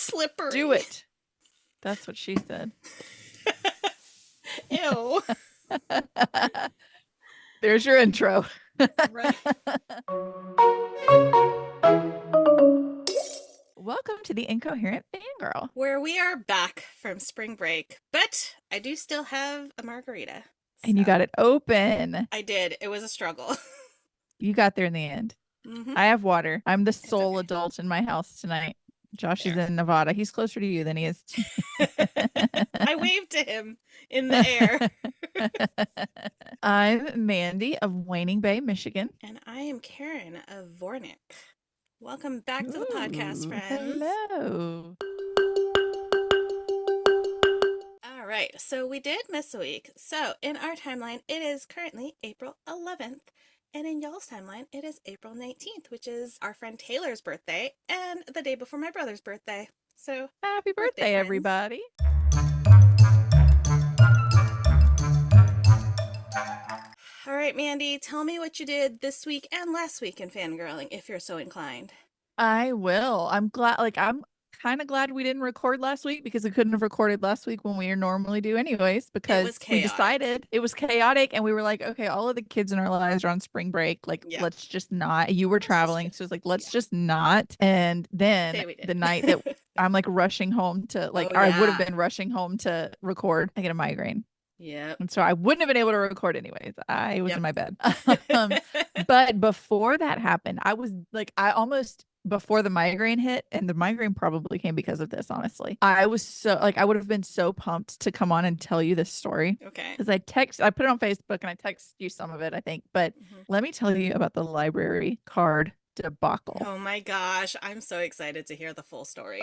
slippery. Do it. That's what she said. Ew. There's your intro. Right. Welcome to the Incoherent Fangirl. Where we are back from spring break, but I do still have a margarita. And you got it open. I did. It was a struggle. You got there in the end. Mm-hmm. I have water. I'm the sole okay. adult in my house tonight. Josh is Fair. in Nevada. He's closer to you than he is to me. I waved to him in the air. I'm Mandy of Waning Bay, Michigan. And I am Karin of Vornik. Welcome back to the podcast, friends. Hello. All right, so we did miss a week. So in our timeline, it is currently April 11th. And in y'all's timeline, it is April 19th, which is our friend Taylor's birthday and the day before my brother's birthday. So happy birthday, everybody. All right, Mandy, tell me what you did this week and last week in fangirling, if you're so inclined. I will. I'm kind of glad we didn't record last week because we couldn't have recorded last week when we normally do anyways, because we decided it was chaotic and we were like, okay, all of the kids in our lives are on spring break. Like, let's just not. You were traveling. So it's like, let's just not. And then the night that I'm like rushing home to I would have been rushing home to record, I get a migraine. Yeah. And so I wouldn't have been able to record anyways. I was in my bed. But before that happened, I was like, before the migraine hit, and the migraine probably came because of this, honestly. I was so I would have been so pumped to come on and tell you this story. Okay. Because I put it on Facebook and I text you some of it, I think. But let me tell you about the library card debacle. Oh my gosh, I'm so excited to hear the full story.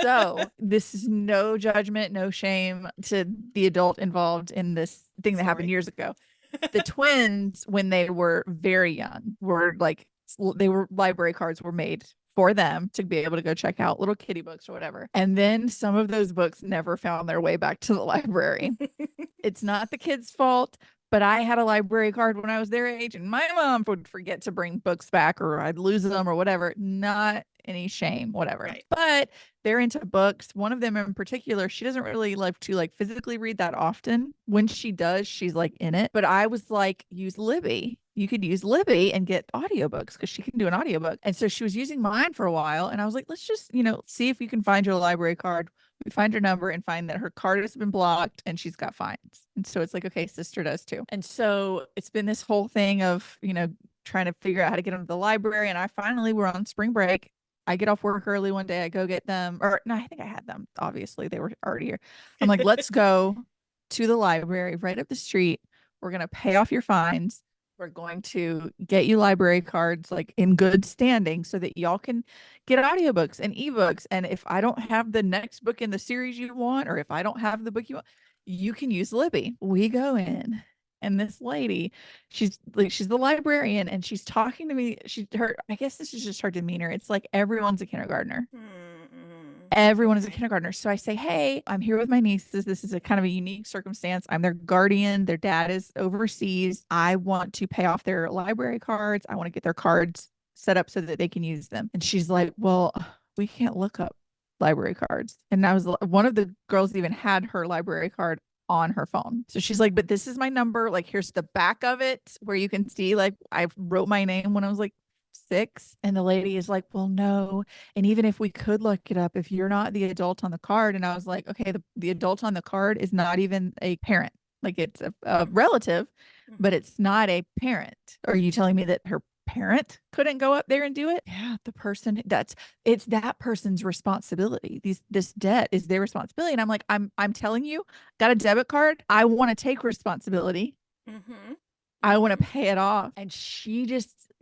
So this is no judgment, no shame to the adult involved in this thing that happened years ago. The twins, when they were very young, were library cards were made for them to be able to go check out little kitty books or whatever. And then some of those books never found their way back to the library. It's not the kids' fault. But I had a library card when I was their age, and my mom would forget to bring books back, or I'd lose them or whatever. Not any shame, whatever. Right. But they're into books. One of them in particular, she doesn't really like to physically read that often. When she does, she's in it. But I was like, use Libby. You could use Libby and get audiobooks because she can do an audiobook. And so she was using mine for a while. And I was like, let's just, see if you can find your library card. We find her number and find that her card has been blocked and she's got fines. And so it's like, okay, sister does too. And so it's been this whole thing of, trying to figure out how to get them to the library. And we're on spring break. I get off work early one day. I go get them. Or no, I think I had them. Obviously, they were already here. I'm like, let's go to the library right up the street. We're going to pay off your fines. We're going to get you library cards in good standing so that y'all can get audiobooks and ebooks. And if I don't have the next book in the series you want, or if I don't have the book you want, you can use Libby. We go in, and this lady, she's the librarian, and she's talking to me. I guess this is just her demeanor. It's like everyone's a kindergartner. Everyone is a kindergartner. So I say, hey, I'm here with my nieces. This is a kind of a unique circumstance. I'm their guardian. Their dad is overseas. I want to pay off their library cards. I want to get their cards set up so that they can use them. And she's like, well, we can't look up library cards. And one of the girls even had her library card on her phone. So she's like, but this is my number. Here's the back of it where you can see, I wrote my name when I was 6. And the lady is like, well, no. And even if we could look it up, if you're not the adult on the card. And I was like, okay, the adult on the card is not even a parent. It's a relative, but it's not a parent. Are you telling me that her parent couldn't go up there and do it? Yeah, the person it's that person's responsibility. This debt is their responsibility. And I'm like, I'm telling you, got a debit card. I want to take responsibility. I want to pay it off. And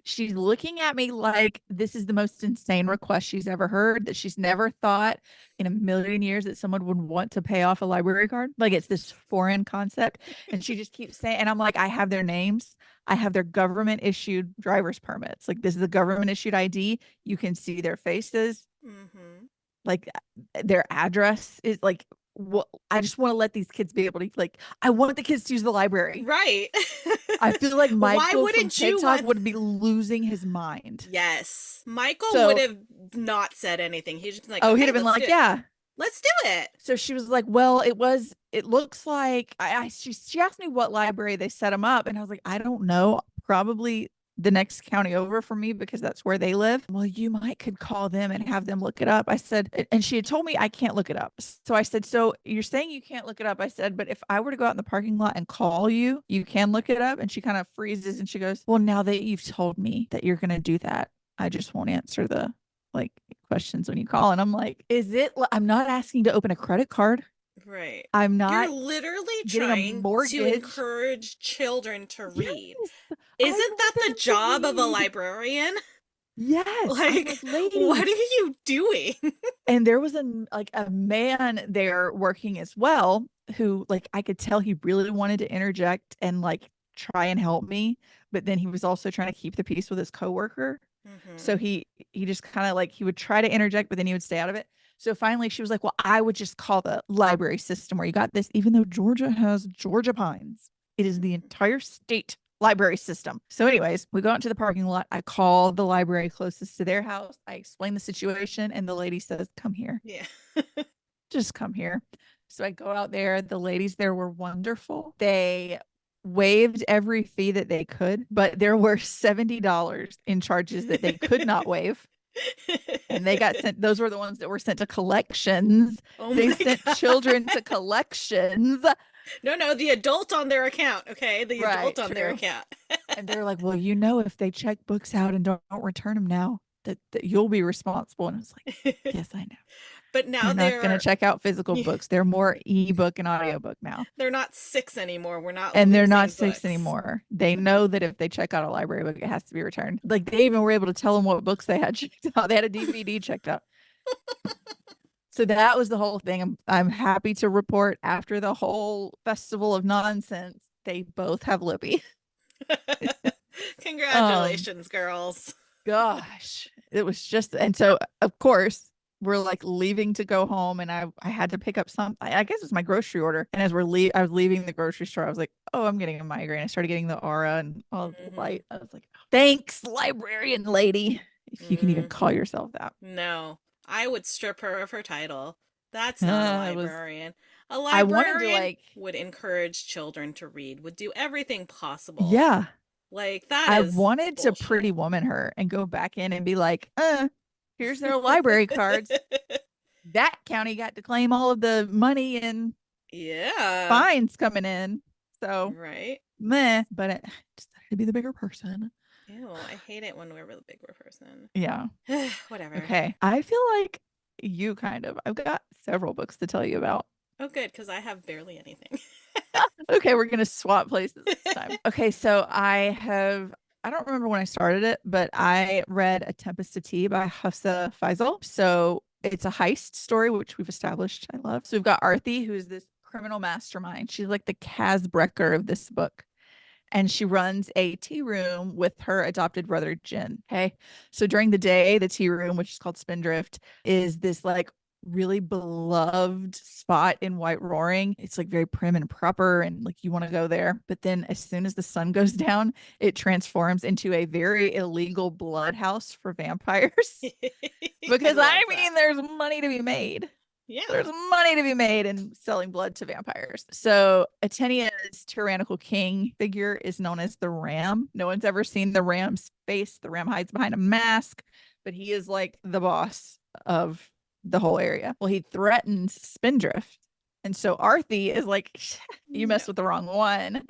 she's looking at me like this is the most insane request she's ever heard, that she's never thought in a million years that someone would want to pay off a library card. It's this foreign concept. And she just keeps saying, and I'm like, I have their names. I have their government issued driver's permits. This is a government issued ID. You can see their faces. Their address is well, I just want to let these kids be able to, like, I want the kids to use the library. Right. I feel like Why Michael from wouldn't you TikTok want? would be losing his mind. Yes. Michael would So, have not said anything. He'd just been like, oh, he'd okay, have been let's do like, it. yeah. Let's do it. So she was like, well, it looks like she asked me what library they set him up. And I was like, I don't know. Probably the next county over for me because that's where they live. Well, you might could call them and have them look it up. I said, and she had told me I can't look it up. So I said, so you're saying you can't look it up? I said, but if I were to go out in the parking lot and call you, you can look it up. And she kind of freezes and she goes, well, now that you've told me that you're going to do that, I just won't answer the like questions when you call. And I'm like, I'm not asking to open a credit card. Right. I'm You're not literally getting a trying to mortgage. encourage children to Yes. read. I Isn't want that the them to job of a read. librarian? Yes. I'm Like, like, what lady. are you doing? And there was a man there working as well who like I could tell he really wanted to interject and like try and help me, but then he was also trying to keep the peace with his coworker. So Mm-hmm. he just kind of like he would try to interject, but then he would stay out of it. So finally she was like, well, I would just call the library system where you got this, even though Georgia has Georgia Pines. It is the entire state library system. So, anyways, we go out into the parking lot. I call the library closest to their house. I explain the situation, and the lady says, come here. Yeah. Just come here. So I go out there. The ladies there were wonderful. They waived every fee that they could, but there were $70 in charges that they could not waive. And they got sent, those were the ones that were sent to collections. Oh They my sent God. children to collections. No, no, the adult on their account, okay? The Right, adult on their true. account. And they're like, well, if they check books out and don't return them now, that you'll be responsible. And I was like, yes, I know. But now They're not going to they're check out physical books. They're more ebook and audiobook now. they're not six anymore. We're not And they're not losing six books. anymore. They know that if they check out a library book, it has to be returned. Like they even were able to tell them what books they had checked out. They had a DVD checked out. So that was the whole thing. I'm happy to report after the whole festival of nonsense, they both have Libby. Um, Congratulations, girls. gosh, it was just, and so of course we're like leaving to go home, and I had to pick up some. I guess it's my grocery order, and as I was leaving the grocery store, I was like, oh, I'm getting a migraine. I started getting the aura and all the Mm-hmm. light. I was like, thanks, librarian lady, if you can even Mm. call yourself that. No, I would strip her of her title. That's not a It was. librarian. A I wanted to librarian like, would encourage children to read, would do everything possible. yeah, Like, that I is wanted to pretty bullshit. woman her and go back in and be like, here's their library cards. That county got to claim all of the money and Yeah. fines coming in. So Right? meh, but I decided to be the bigger person. Ew, I hate it when we're the bigger person. Yeah. Whatever. Okay. I feel like you kind of, I've got several books to tell you about. Oh, good, because I have barely anything. Okay, we're gonna swap places this time. Okay, so I don't remember when I started it, but I read A Tempest to Tea by Hafsa Faisal. So it's a heist story, which we've established I love. So we've got Arthi, who's this criminal mastermind. She's like the Kaz Brecker of this book. And she runs a tea room with her adopted brother Jin. Okay. So during the day, the tea room, which is called Spindrift, is this like really beloved spot in White Roaring. It's like very prim and proper and like you want to go there. But then as soon as the sun goes down, it transforms into a very illegal blood house for vampires. I Because love I that. mean, there's money to be made. Yeah. There's money to be made in selling blood to vampires. So Atenia's tyrannical king figure is known as the Ram. No one's ever seen the Ram's face. The Ram hides behind a mask, but he is like the boss of the whole area. Well, he threatens Spindrift. And so Arthi is like, you No. messed with the wrong one.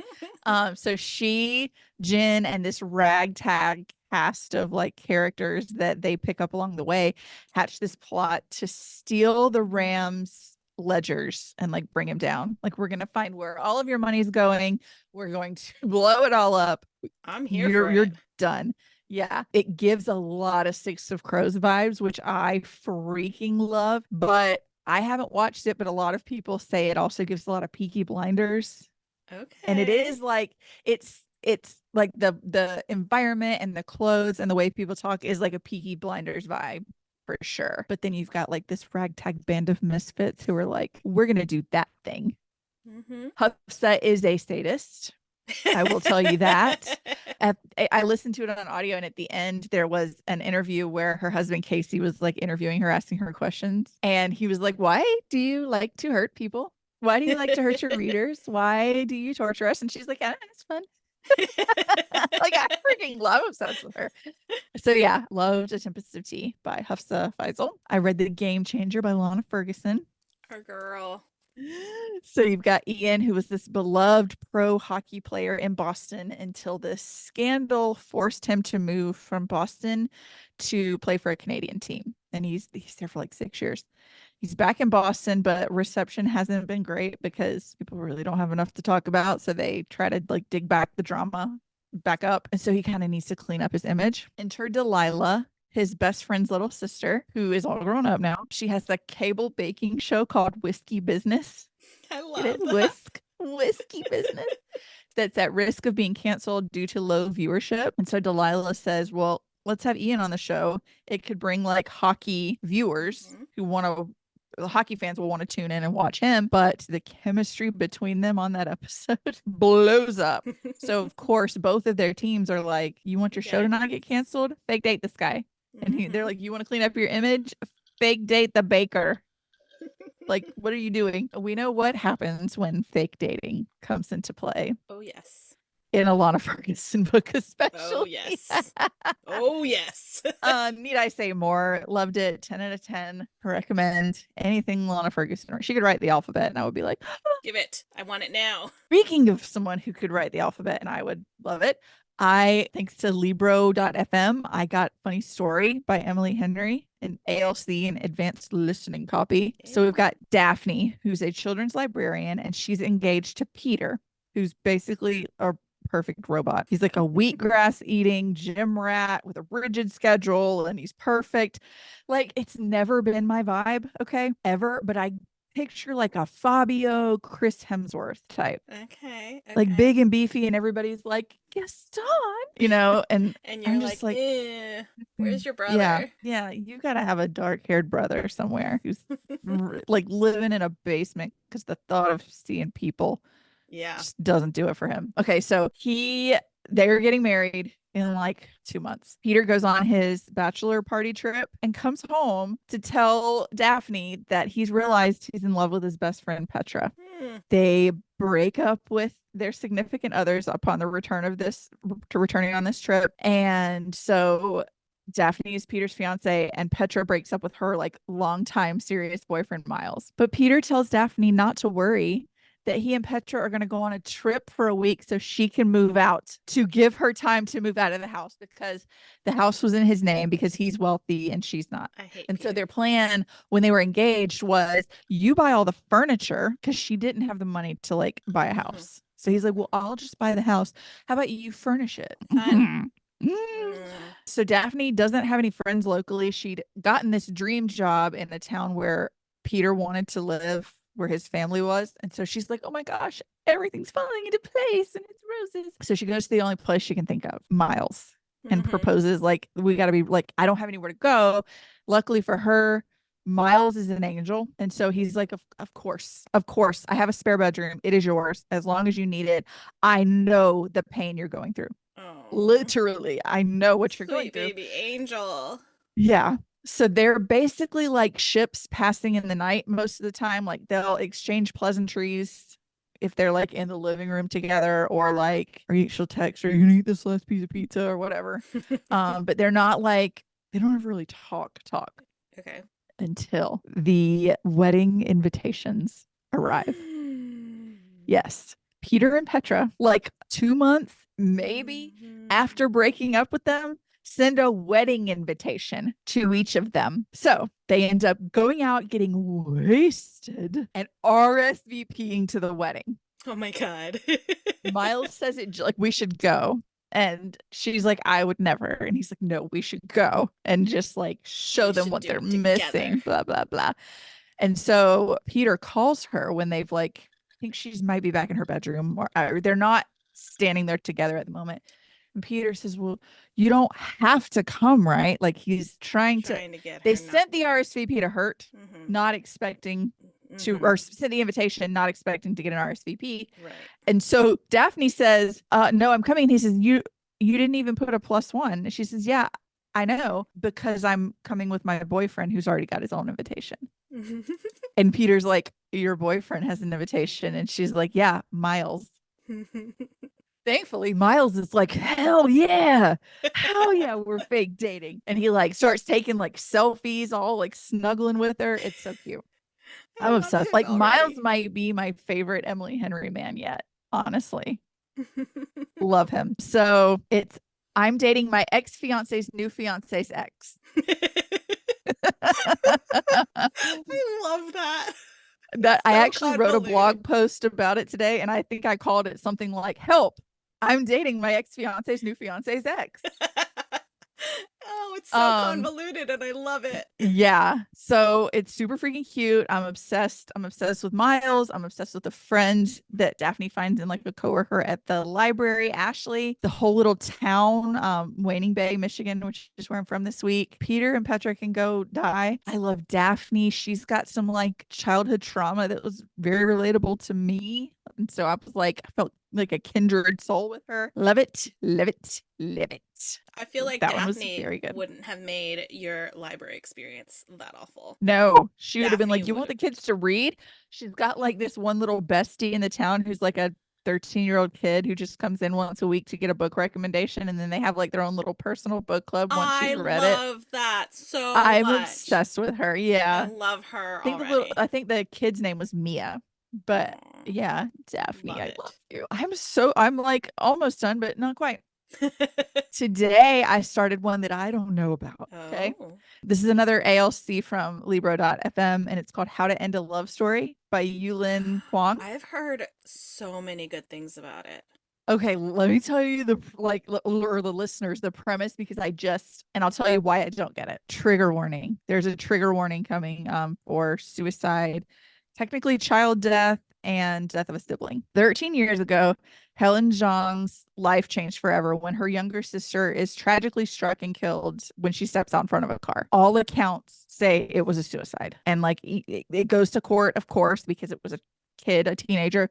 So she, Jin, and this ragtag cast of like characters that they pick up along the way hatch this plot to steal the Rams ledgers and like bring him down. Like we're gonna find where all of your money's going. We're going to blow it all up. I'm here You're for you're it. done. Yeah, it gives a lot of Six of Crows vibes, which I freaking love. But I haven't watched it, but a lot of people say it also gives a lot of Peaky Blinders, and it Okay. is like it's like the environment and the clothes and the way people talk is like a Peaky Blinders vibe. for sure. But then you've got like this ragtag band of misfits who are like, we're going to do that thing. Mm-hmm. Hafsa is a sadist. I will tell you that. I listened to it on audio, and at the end, there was an interview where her husband Casey was like interviewing her, asking her questions. And he was like, why do you like to hurt people? Why do you like to hurt your readers? Why do you torture us? And she's like, it's fun. Like, I freaking love obsessed with her. So yeah, loved A Tempest of Tea by Hafsa Faisal. I read The Game Changer by Lana Ferguson. Our girl. So you've got Ian, who was this beloved pro hockey player in Boston until this scandal forced him to move from Boston to play for a Canadian team. And he's there for like 6 years. He's back in Boston, but reception hasn't been great because people really don't have enough to talk about. So they try to like dig back the drama back up. And so he kind of needs to clean up his image. Enter Delilah, his best friend's little sister, who is all grown up now. She has a cable baking show called Whiskey Business. I It is love that. Whiskey Business that's at risk of being canceled due to low viewership. And so Delilah says, well, let's have Ian on the show. It could bring like hockey viewers Mm-hmm. who want to, the hockey fans will want to tune in and watch him, but the chemistry between them on that episode blows up. So of course, both of their teams are like, you want your show to Yes. not get canceled? Fake date this guy. And they're Mm-hmm. like, you want to clean up your image? Fake date the baker. Like, what are you doing? We know what happens when fake dating comes into play Oh, yes. in a Lana Ferguson book, Oh, especially. yes. Oh, yes. Need I say more? Loved it. 10 out of 10. Recommend anything Lana Ferguson. She could write the alphabet, and I would be like, Give it. I want it now. speaking of someone who could write the alphabet, and I would love it. Thanks to Libro.fm, I got Funny Story by Emily Henry, an ALC and advanced listening copy. So we've got Daphne, who's a children's librarian, and she's engaged to Peter, who's basically a perfect robot. He's like a wheatgrass eating gym rat with a rigid schedule, and he's perfect. Like, it's never been my vibe, okay, ever, but I picture like a Fabio Chris Hemsworth type, Okay. like Okay. big and beefy, and everybody's like Gaston, and And you're I'm like, just like, where's your yeah, brother? yeah, you gotta have a dark-haired brother somewhere who's like living in a basement because the thought of seeing people Yeah. just doesn't do it for him. Okay, so they're getting married in like 2 months. Peter goes on his bachelor party trip and comes home to tell Daphne that he's realized he's in love with his best friend Petra. Hmm. They break up with their significant others upon the returning on this trip. And so Daphne is Peter's fiance, and Petra breaks up with her like longtime serious boyfriend Miles. But Peter tells Daphne not to worry, that he and Petra are going to go on a trip for a week so she can move out, to give her time to move out of the house, because the house was in his name because he's wealthy and she's not. I hate And so Peter. their plan when they were engaged was, you buy all the furniture, because she didn't have the money to like buy a Mm-hmm. house. So he's like, well, I'll just buy the house. How about you furnish it? Fun. Mm. Mm. So Daphne doesn't have any friends locally. She'd gotten this dream job in a town where Peter wanted to live, where his family was. And so she's like, oh my gosh, everything's falling into place and it's roses. So she goes to the only place she can think of, Miles, and Mm-hmm. proposes, like, we got to be like, I don't have anywhere to go. Luckily for her, Miles is an angel. And so he's like, of course, I have a spare bedroom. It is yours as long as you need it. I know the pain you're going through. Oh, Literally, I know what you're going sweet through. baby angel. Yeah. So they're basically like ships passing in the night most of the time. Like, they'll exchange pleasantries if they're like in the living room together, or like, she'll text, are you gonna eat this last piece of pizza or whatever. But they're not like, they don't ever really talk Okay. until the wedding invitations arrive. Yes. Peter and Petra, like 2 months, maybe Mm-hmm. after breaking up with them, send a wedding invitation to each of them. So they end up going out, getting wasted, and RSVPing to the wedding. Oh my God. Miles says it like, we should go. And she's like, I would never. And he's like, no, we should go and just like show We them should what do they're it together. missing, blah, blah, blah. And so Peter calls her when they've like, I think she's might be back in her bedroom, or they're not standing there together at the moment. And Peter says, well, you don't have to come, right? Like he's trying to, Trying to get they her not. sent the RSVP to Hurt, Mm-hmm. not expecting to, Mm-hmm. or sent the invitation, not expecting to get an RSVP. Right. And so Daphne says, no, I'm coming. He says, you didn't even put a +1. And she says, yeah, I know, because I'm coming with my boyfriend who's already got his own invitation. And Peter's like, your boyfriend has an invitation. And she's like, yeah, Miles. Thankfully, Miles is like, hell yeah. Hell yeah, we're fake dating. And he like starts taking like selfies, all like snuggling with her. It's so cute. I I'm love obsessed. him Like Miles already. might be my favorite Emily Henry man yet, honestly. Love him. So it's I'm dating my ex fiance's new fiance's ex. I love that. That I So actually wrote a convoluted. blog post about it today, and I think I called it something like "Help! I'm dating my ex fiance's new fiance's ex." Oh, it's so Um, convoluted and I love it. Yeah. So it's super freaking cute. I'm obsessed. I'm obsessed with Miles. I'm obsessed with a friend that Daphne finds in like a coworker at the library, Ashley. The whole little town, Waning Bay, Michigan, which is where I'm from this week. Peter and Petra can go die. I love Daphne. She's got some like childhood trauma that was very relatable to me. And so I was like, I felt like a kindred soul with her. Love it. Love it. Love it. I feel like That one was Daphne very good. wouldn't have made your library experience that awful. No, she would have been Daphne like, you would want have. the kids to read? She's got like this one little bestie in the town who's like a 13-year-old kid who just comes in once a week to get a book recommendation. And then they have like their own little personal book club once I she's read it. love that so I'm much. obsessed with her. I Yeah. love her I already. think the kid's name was Mia. But Aw, yeah, Daphne, love I love it. you. I'm like almost done, but not quite. Today I started one that I don't know about. Okay. Oh, This is another ALC from Libro.fm, and it's called How to End a Love Story by Yulin Huang. I've heard so many good things about it. Okay, let me tell you or the listeners the premise because and I'll tell you why I don't get it. Trigger warning. There's a trigger warning coming for suicide, technically child death, and death of a sibling. 13 years ago, Helen Zhang's life changed forever when her younger sister is tragically struck and killed when she steps out in front of a car. All accounts say it was a suicide. And like it goes to court, of course, because it was a kid, a teenager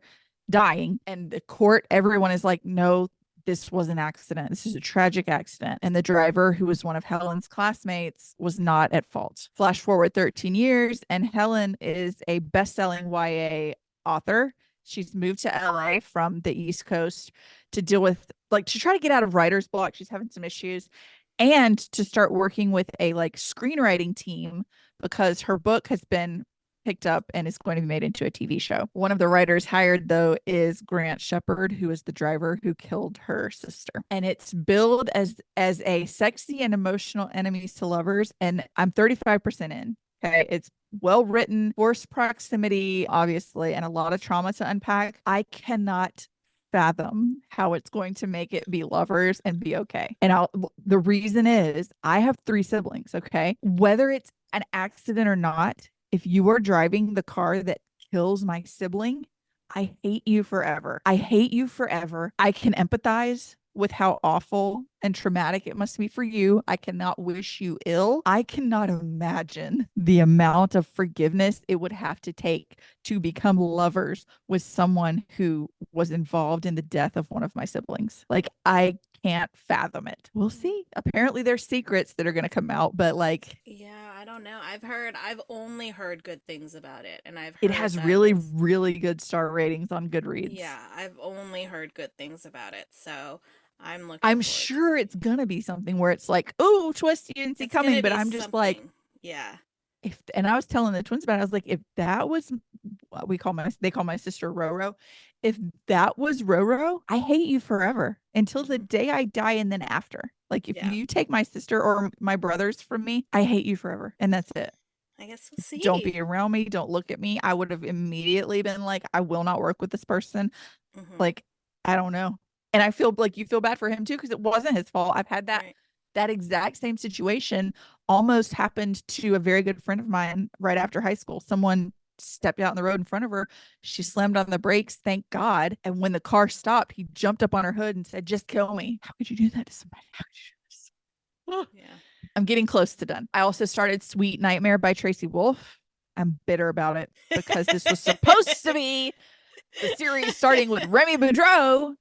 dying. And the court, everyone is like, no, this was an accident. This is a tragic accident. And the driver, who was one of Helen's classmates, was not at fault. Flash forward 13 years, and Helen is a best-selling YA author. She's moved to LA from the East Coast to deal with, like, to try to get out of writer's block. She's having some issues and to start working with a like screenwriting team because her book has been picked up and is going to be made into a TV show. One of the writers hired, though, is Grant Shepard, who is the driver who killed her sister. And it's billed as a sexy and emotional enemies to lovers. And I'm 35% in. Okay. It's well written, forced proximity, obviously, and a lot of trauma to unpack. I cannot fathom how it's going to make it be lovers and be okay. And the reason is I have 3 siblings, okay? Whether it's an accident or not, if you are driving the car that kills my sibling, I hate you forever. I hate you forever. I can empathize with how awful and traumatic it must be for you. I cannot wish you ill. I cannot imagine the amount of forgiveness it would have to take to become lovers with someone who was involved in the death of one of my siblings. Like, I can't fathom it. We'll see. Apparently, there's secrets that are going to come out, but like, Yeah, I don't know. I've only heard good things about it, and I've it heard has that really, it's, really good star ratings on Goodreads. yeah, I've only heard good things about it. So I'm looking I'm forward to sure it. it's gonna be something where it's like, oh, twist you didn't see It's gonna coming, but be I'm just like, something. Yeah. if and I was telling the twins about it, I was like, if that was they call my sister Roro. If that was Roro, I hate you forever until the Hmm. day I die and then after. Like if Yeah. you take my sister or my brothers from me, I hate you forever. And that's it. I guess we'll Don't see. be around me. Don't look at me. I would have immediately been like, I will not work with this person. Hmm. Like, I don't know. And I feel like you feel bad for him too, because it wasn't his fault. I've had Right. that exact same situation almost happened to a very good friend of mine right after high school. Someone stepped out on the road in front of her. She slammed on the brakes, thank God. And when the car stopped, he jumped up on her hood and said, "Just kill me." How could you do that to somebody? How could you do this? Yeah. I'm getting close to done. I also started Sweet Nightmare by Tracy Wolf. I'm bitter about it because this was supposed to be the series starting with Remy Boudreau,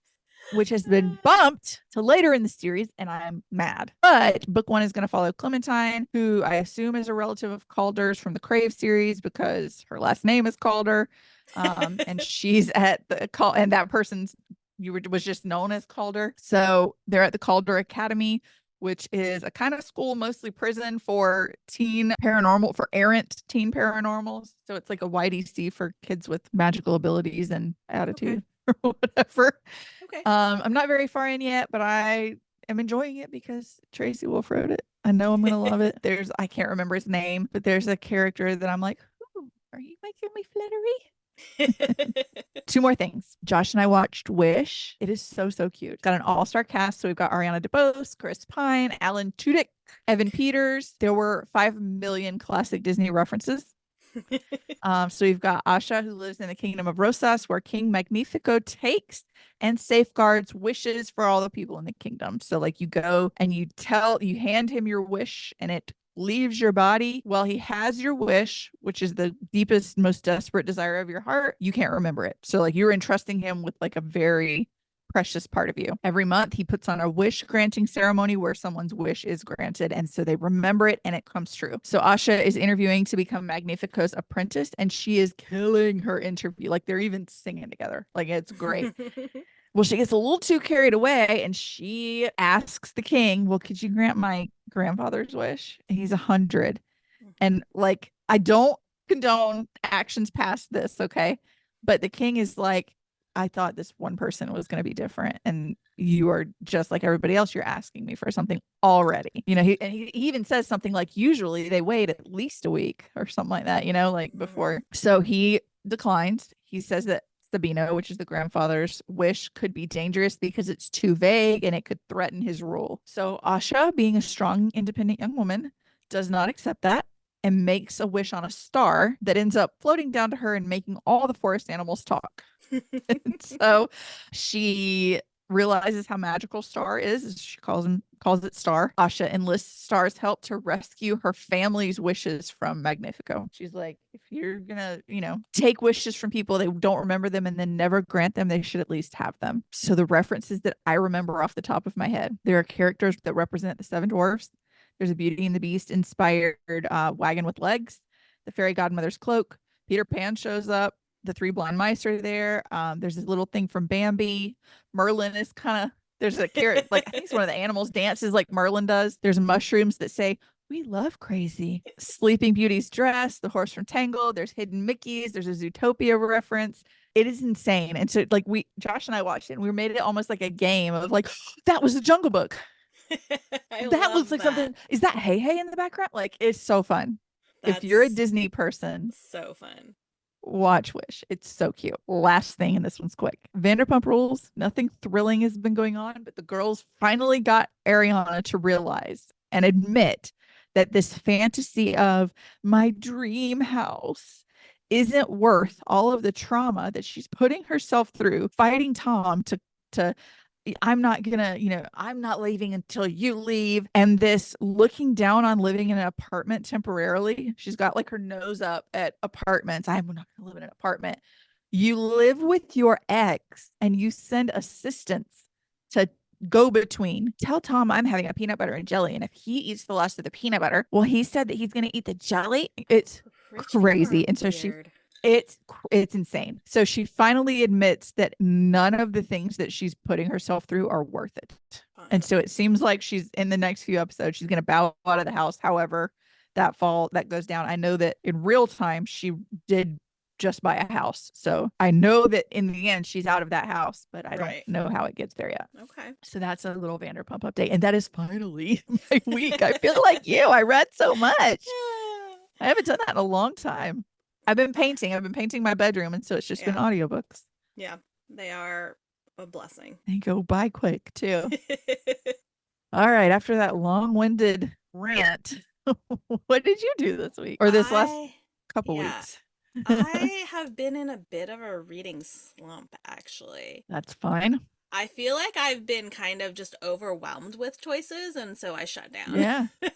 which has been bumped to later in the series, and I'm mad. But book 1 is going to follow Clementine, who I assume is a relative of Calder's from the Crave series because her last name is Calder. And she's at the call, and that person's was just known as Calder. So they're at the Calder Academy, which is a kind of school, mostly prison for teen paranormal, for errant teen paranormals. So it's like a YDC for kids with magical abilities and attitude or whatever. Okay. I'm not very far in yet, but I am enjoying it because Tracy Wolf wrote it. I know I'm gonna love it. I can't remember his name, but there's a character that I'm like, are you making me fluttery? 2 more things. Josh and I watched Wish. It is so, so cute. It's got an all-star cast. So we've got Ariana DeBose, Chris Pine, Alan Tudyk, Evan Peters. There were 5 million classic Disney references. So we've got Asha, who lives in the kingdom of Rosas, where King Magnifico takes and safeguards wishes for all the people in the kingdom. So like you go and you hand him your wish and it leaves your body. Well, he has your wish, which is the deepest, most desperate desire of your heart. You can't remember it. So like you're entrusting him with like a very precious part of you. Every month he puts on a wish granting ceremony where someone's wish is granted, and so they remember it and it comes true. So Asha is interviewing to become Magnifico's apprentice, and she is killing her interview. Like they're even singing together. Like it's great. Well, she gets a little too carried away and she asks the king, "Well, could you grant my grandfather's wish?" And he's 100. And like, I don't condone actions past this, okay? But the king is like, "I thought this one person was going to be different, and you are just like everybody else. You're asking me for something already." He even says something like, "Usually they wait at least a week or something like that, like before." So he declines. He says that Sabino, which is the grandfather's wish, could be dangerous because it's too vague and it could threaten his rule. So Asha, being a strong, independent young woman, does not accept that and makes a wish on a star that ends up floating down to her and making all the forest animals talk. So she realizes how magical Star is. She calls it Star. Asha enlists Star's help to rescue her family's wishes from Magnifico. She's like, if you're gonna, take wishes from people, they don't remember them and then never grant them, they should at least have them. So the references that I remember off the top of my head, there are characters that represent the 7 dwarfs. There's a Beauty and the Beast inspired wagon with legs, the fairy godmother's cloak. Peter Pan shows up. The 3 blind mice are there. There's this little thing from Bambi. Merlin is kind of, there's a carrot, like I think it's one of the animals dances like Merlin does. There's mushrooms that say, "We love crazy." Sleeping Beauty's dress, the horse from Tangled. There's hidden Mickeys. There's a Zootopia reference. It is insane. And so like Josh and I watched it and we made it almost like a game of like, that was the Jungle Book. That looks like something. Is that Hey Hey in the background? Like it's so fun. If you're a Disney person, so fun. Watch Wish. It's so cute. Last thing, and this one's quick. Vanderpump Rules. Nothing thrilling has been going on, but the girls finally got Ariana to realize and admit that this fantasy of my dream house isn't worth all of the trauma that she's putting herself through fighting Tom to I'm not gonna, I'm not leaving until you leave. And this looking down on living in an apartment temporarily. She's got like her nose up at apartments. I'm not gonna live in an apartment. You live with your ex and you send assistants to go between. Tell Tom I'm having a peanut butter and jelly. And if he eats the last of the peanut butter, well, he said that he's gonna eat the jelly. It's crazy. And so it's insane. So she finally admits that none of the things that she's putting herself through are worth it. And so it seems like she's in the next few episodes, she's going to bow out of the house. However, that goes down. I know that in real time, she did just buy a house. So I know that in the end, she's out of that house, but I don't know how it gets there yet. Okay. So that's a little Vanderpump update. And that is finally my week. I feel like I read so much. I haven't done that in a long time. I've been painting my bedroom, and so it's just been audiobooks. Yeah, they are a blessing. They go by quick too. All right, after that long-winded rant, what did you do this week or this last couple weeks? I have been in a bit of a reading slump, actually. That's fine. I feel like I've been kind of just overwhelmed with choices, and so I shut down. Yeah. It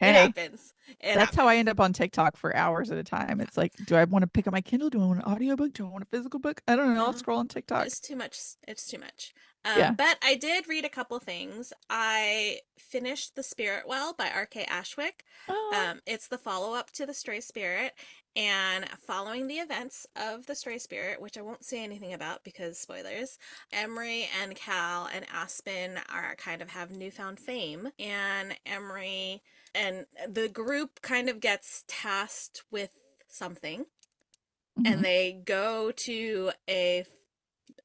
Hey, happens. It that's how I end happens. up on TikTok for hours at a time. Yeah. It's like, do I want to pick up my Kindle? Do I want an audiobook? Do I want a physical book? I don't know. I'll Uh-huh. scroll on TikTok. It's too much. It's too much. Yeah. But I did read a couple things. I finished The Spirit Well by R.K. Ashwick. Oh. It's the follow-up to The Stray Spirit, and following the events of The Stray Spirit, which I won't say anything about because spoilers, Emery and Cal and Aspen are kind of have newfound fame, and Emery and the group kind of gets tasked with something, and Mhm. they go to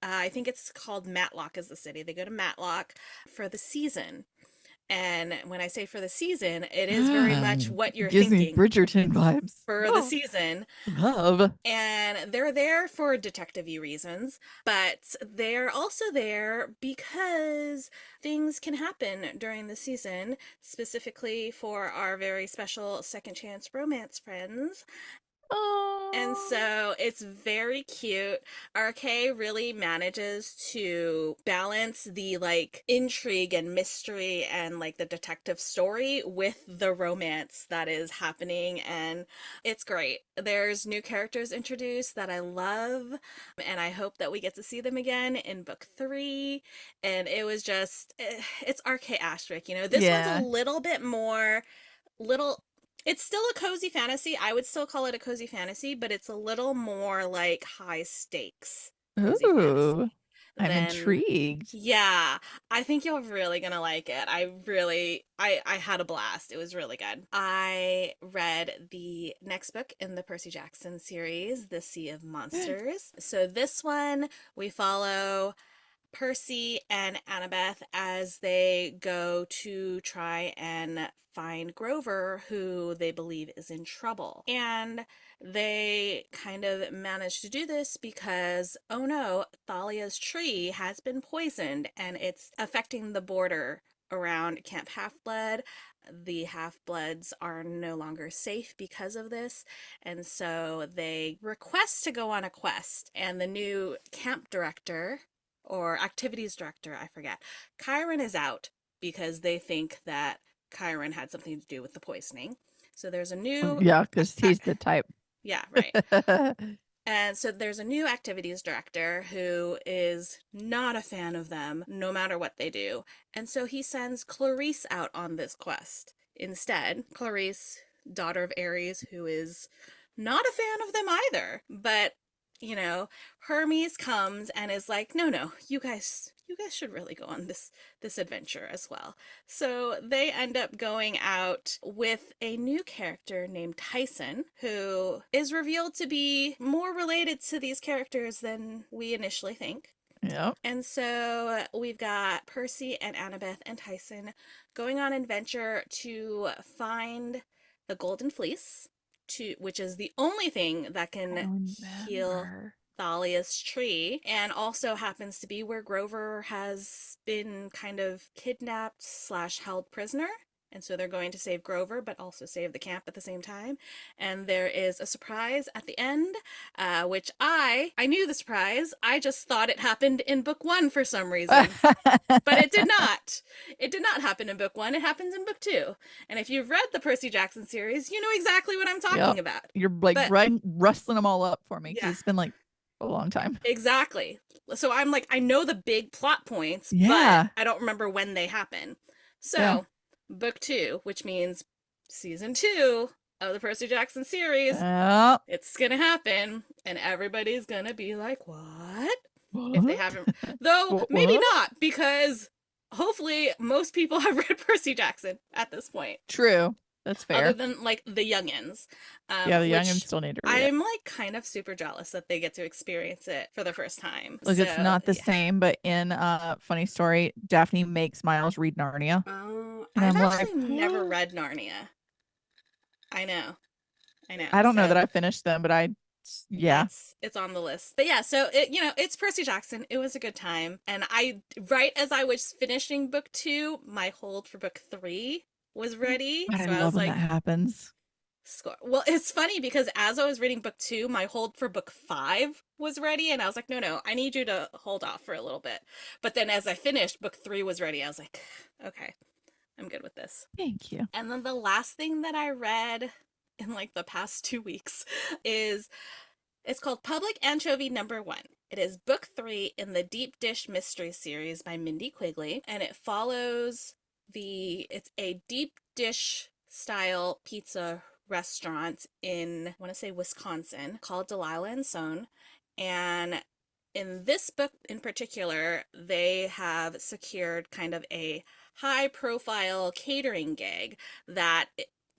I think it's called Matlock is the city. They go to Matlock for the season. And when I say for the season, it is very much what you're Gives me thinking. Bridgerton It's vibes. for the Oh, season. love. And they're there for detective-y reasons, but they're also there because things can happen during the season, specifically for our very special second chance romance friends. And Oh. so it's very cute. RK really manages to balance the like intrigue and mystery and like the detective story with the romance that is happening, and it's great. There's new characters introduced that I love, and I hope that we get to see them again in book 3. And it was just it's RK Ashrick, you know. This one's a Yeah. little bit more little it's still a cozy fantasy. I would still call it a cozy fantasy, but it's a little more like high stakes cozy Ooh. fantasy I'm than intrigued. yeah, I think you're really gonna like it. I had a blast. It was really good. I read the next book in the Percy Jackson series, The Sea of Monsters. So this one we follow Percy and Annabeth as they go to try and find Grover, who they believe is in trouble. And they kind of manage to do this because, oh no, Thalia's tree has been poisoned and it's affecting the border around Camp Half-Blood. The Half-Bloods are no longer safe because of this, and so they request to go on a quest. And the new camp director, or activities director, I forget, Karin is out because they think that Karin had something to do with the poisoning. So there's a new, Yeah, uh, because uh, he's the type. yeah, right. And so there's a new activities director who is not a fan of them, no matter what they do. And so he sends Clarice out on this quest instead. Clarice, daughter of Ares, who is not a fan of them either. But, you know, Hermes comes and is like, no, no, you guys should really go on this adventure as well. So they end up going out with a new character named Tyson, who is revealed to be more related to these characters than we initially think. Yep. And so we've got Percy and Annabeth and Tyson going on adventure to find the Golden Fleece, which is the only thing that I can heal remember. Thalia's tree, and also happens to be where Grover has been kind of kidnapped slash held prisoner. And so they're going to save Grover, but also save the camp at the same time. And there is a surprise at the end, which I knew the surprise. I just thought it happened in book 1 for some reason. But it did not. It did not happen in book 1. It happens in book 2. And if you've read the Percy Jackson series, you know exactly what I'm Yep. talking about. You're like But rustling them all up for me because yeah, it's been like a long time. exactly. So I'm like, I know the big plot points, but Yeah. I don't remember when they happen. Yeah. So, book 2, which means season 2 of the Percy Jackson series, Oh, it's gonna happen, and everybody's gonna be like, what? If they what? haven't, though maybe What? not, because hopefully most people have read Percy Jackson at this point, True. That's other fair. than like the youngins, Yeah, the youngins which still need to read it. I'm like kind of super jealous that they get to experience it for the first time. Look, it's So not the yeah. same, but in funny story, Daphne makes Miles read Narnia. Oh, And I've I'm like, actually never what? read Narnia. I know, I know. I don't know So that I finished them, but yeah. it's on the list. But yeah, so it it's Percy Jackson. It was a good time, and I right as I was finishing book 2, my hold for book 3 was ready. God, I So I was love when that like, happens. score. Well, it's funny because as I was reading book 2, my hold for book 5 was ready, and I was like, no, no, I need you to hold off for a little bit. But then as I finished, book 3 was ready. I was like, okay, I'm good with this. Thank you. And then the last thing that I read in like the past 2 weeks is it's called Public Anchovy Number One. It is book 3 in the Deep Dish Mystery series by Mindy Quigley, and it follows it's a deep dish style pizza restaurant in, I want to say, Wisconsin called Delilah and Son. And in this book in particular, they have secured kind of a high profile catering gig that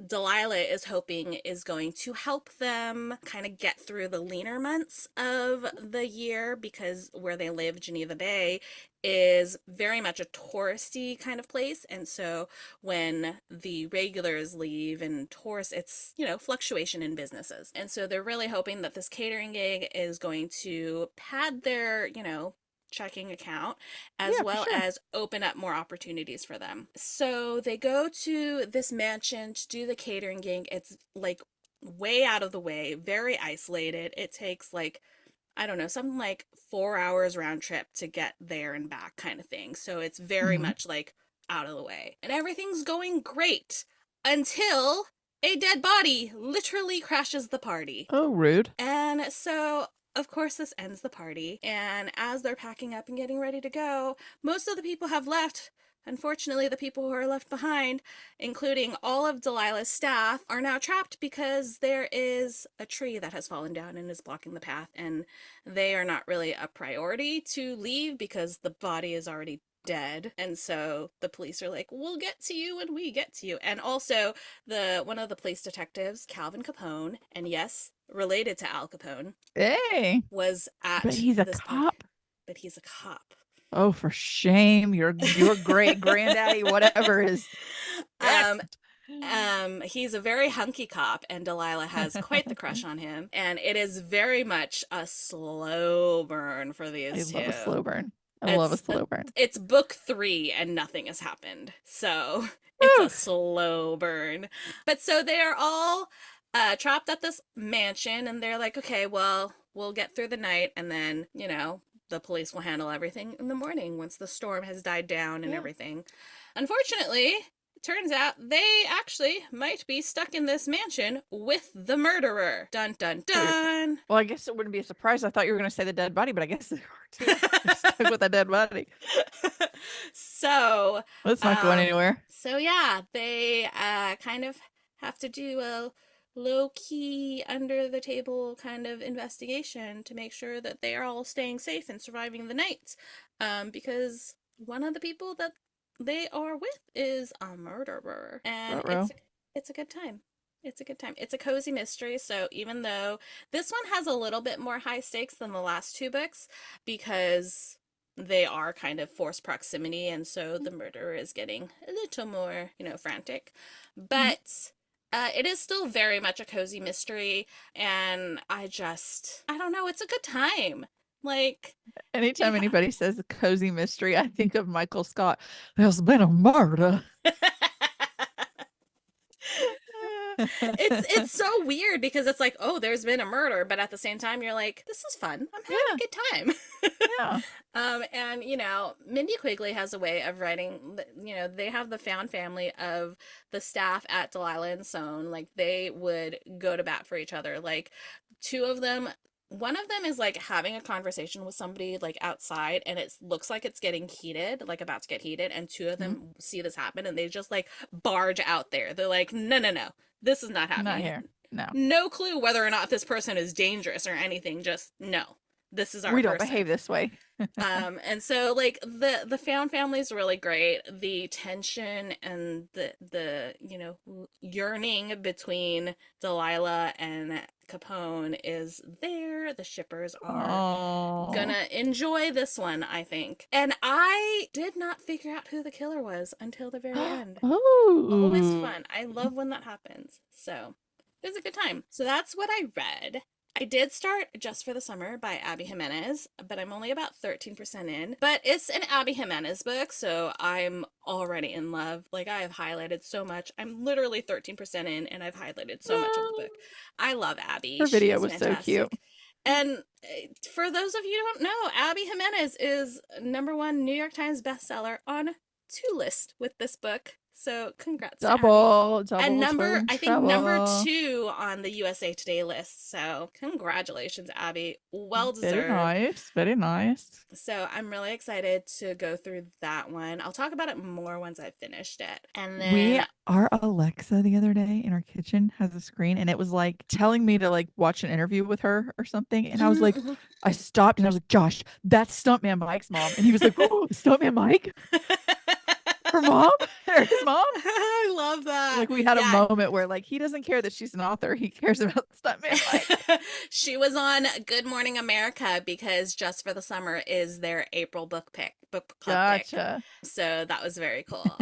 Delilah is hoping is going to help them kind of get through the leaner months of the year, because where they live, Geneva Bay, is very much a touristy kind of place. And so when the regulars leave and tourists, it's, fluctuation in businesses. And so they're really hoping that this catering gig is going to pad their, checking account, as Yeah, for well sure. as open up more opportunities for them. So they go to this mansion to do the catering gig. It's like way out of the way, very isolated. It takes like, I don't know, something like 4 hours round trip to get there and back kind of thing. So it's very Hmm. much like out of the way. And everything's going great until a dead body literally crashes the party. Oh, rude. And so, of course, this ends the party. And as they're packing up and getting ready to go, most of the people have left. Unfortunately, the people who are left behind, including all of Delilah's staff, are now trapped because there is a tree that has fallen down and is blocking the path. And they are not really a priority to leave because the body is already dead. And so the police are like, we'll get to you when we get to you. And also, one of the police detectives, Calvin Capone, and yes, related to Al Capone, Hey, was but at he's a this party. cop. But he's a cop. Oh, for shame. Your great granddaddy, whatever, is um, best. he's a very hunky cop, and Delilah has quite the crush on him. And it is very much a slow burn for I these love a two. slow burn. I love a It's slow burn. it's book 3 and nothing has happened. So it's a Woo! slow burn. But so they are all trapped at this mansion, and they're like, okay, well, we'll get through the night, and then, the police will handle everything in the morning once the storm has died down and Yeah. everything. Unfortunately, it turns out they actually might be stuck in this mansion with the murderer. Dun dun dun. Well, I guess it wouldn't be a surprise. I thought you were going to say the dead body, but I guess they are too. They're stuck with a dead body. so, That's not going anywhere. so yeah, they kind of have to do a low key, under the table kind of investigation to make sure that they are all staying safe and surviving the night. Because one of the people that they are with is a murderer, and Ruh-roh. it's a good time. It's a good time. It's a cozy mystery, so even though this one has a little bit more high stakes than the last 2 books, because they are kind of forced proximity, and so the murderer is getting a little more, frantic. Mhm. But it is still very much a cozy mystery, and I don't know, it's a good time. Like, Anytime yeah. anybody says a cozy mystery, I think of Michael Scott. There's been a murder. It's so weird because it's like, oh, there's been a murder, but at the same time you're like, this is fun. I'm having Yeah, a good time. yeah. And Mindy Quigley has a way of writing, they have the found family of the staff at Delilah and Soane. Like, they would go to bat for each other. Like, two of them, one of them is like having a conversation with somebody like outside, and it looks like it's getting heated, like about to get heated, and two of Mhm. them see this happen, and they just like barge out there. They're like, no, no, no, this is not Not happening. here. No. No clue whether or not this person is dangerous or anything, just no, this is our We don't person. behave this way. And so like the found family is really great. The tension and the yearning between Delilah and Capone is there. The shippers are Oh. gonna enjoy this one, I think. And I did not figure out who the killer was until the very end. Always Oh. fun. I love when that happens. So it was a good time. So that's what I read. I did start Just for the Summer by Abby Jimenez, but I'm only about 13% in. But it's an Abby Jimenez book, so I'm already in love. Like, I have highlighted so much. I'm literally 13% in, and I've highlighted so much of the book. I love Abby. Her video She's was so cute. fantastic. And for those of you who don't know, Abby Jimenez is #1 New York Times bestseller on 2 list with this book. So congrats to Abby. And Double twirling I think number trouble. 2 on the USA Today list. So congratulations, Abby. Well Very deserved. nice. Very nice. So I'm really excited to go through that one. I'll talk about it more once I've finished it. And then Our Alexa the other day in our kitchen has a screen and it was like telling me to like watch an interview with her or something. And I was like, I stopped and I was like, Josh, that's Stuntman Mike's mom. And he was like, oh, Stuntman Mike? Her mom? Or his mom? I love that. Like we had a moment where like he doesn't care that she's an author. He cares about Stuntman Mike. She was on Good Morning America because Just for the Summer is their April book club pick. So that was very cool.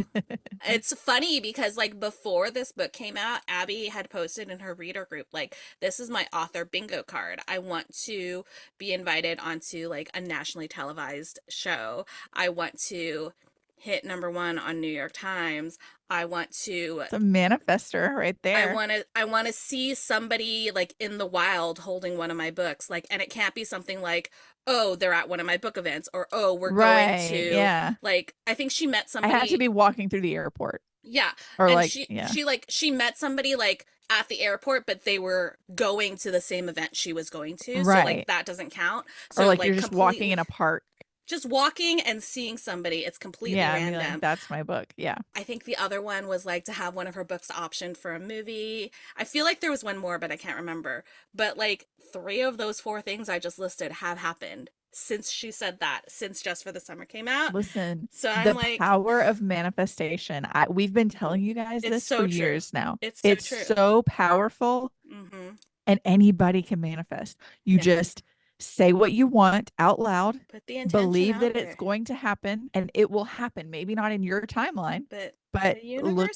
It's funny because like before this book came out, Abby had posted in her reader group like, this is my author bingo card. I want to be invited onto like a nationally televised show. I want to hit #1 on New York Times. I want to It's a manifester right there. I want to see somebody like in the wild holding one of my books, like, and it can't be something like, oh, they're at one of my book events, or oh, we're going to like, I think she met somebody. I had to be walking through the airport. Yeah. Or and like she met somebody like at the airport, but they were going to the same event she was going to. Right. So like that doesn't count. So or like you're just walking in a park. Just walking and seeing somebody, it's completely random. Like, that's my book. Yeah. I think the other one was like to have one of her books optioned for a movie. I feel like there was one more, but I can't remember. But like 3 of those 4 things I just listed have happened since she said that, since Just for the Summer came out. Listen, so I'm the like, power of manifestation. We've been telling you guys this for years now. It's so powerful, and anybody can manifest. You just say what you want out loud, put the intention believe that there. it's going to happen, and it will happen. Maybe not in your timeline, but look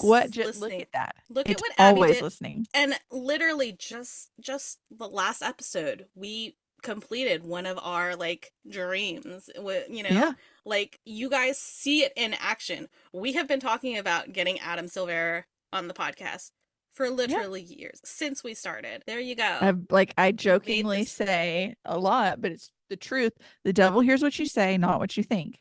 at that. Look it's at what Abby always did. Listening. And literally just the last episode, we completed one of our like dreams, you know, like you guys see it in action. We have been talking about getting Adam Silvera on the podcast for literally years, since we started. There you go. I jokingly say a lot, but it's the truth. The devil hears what you say, not what you think.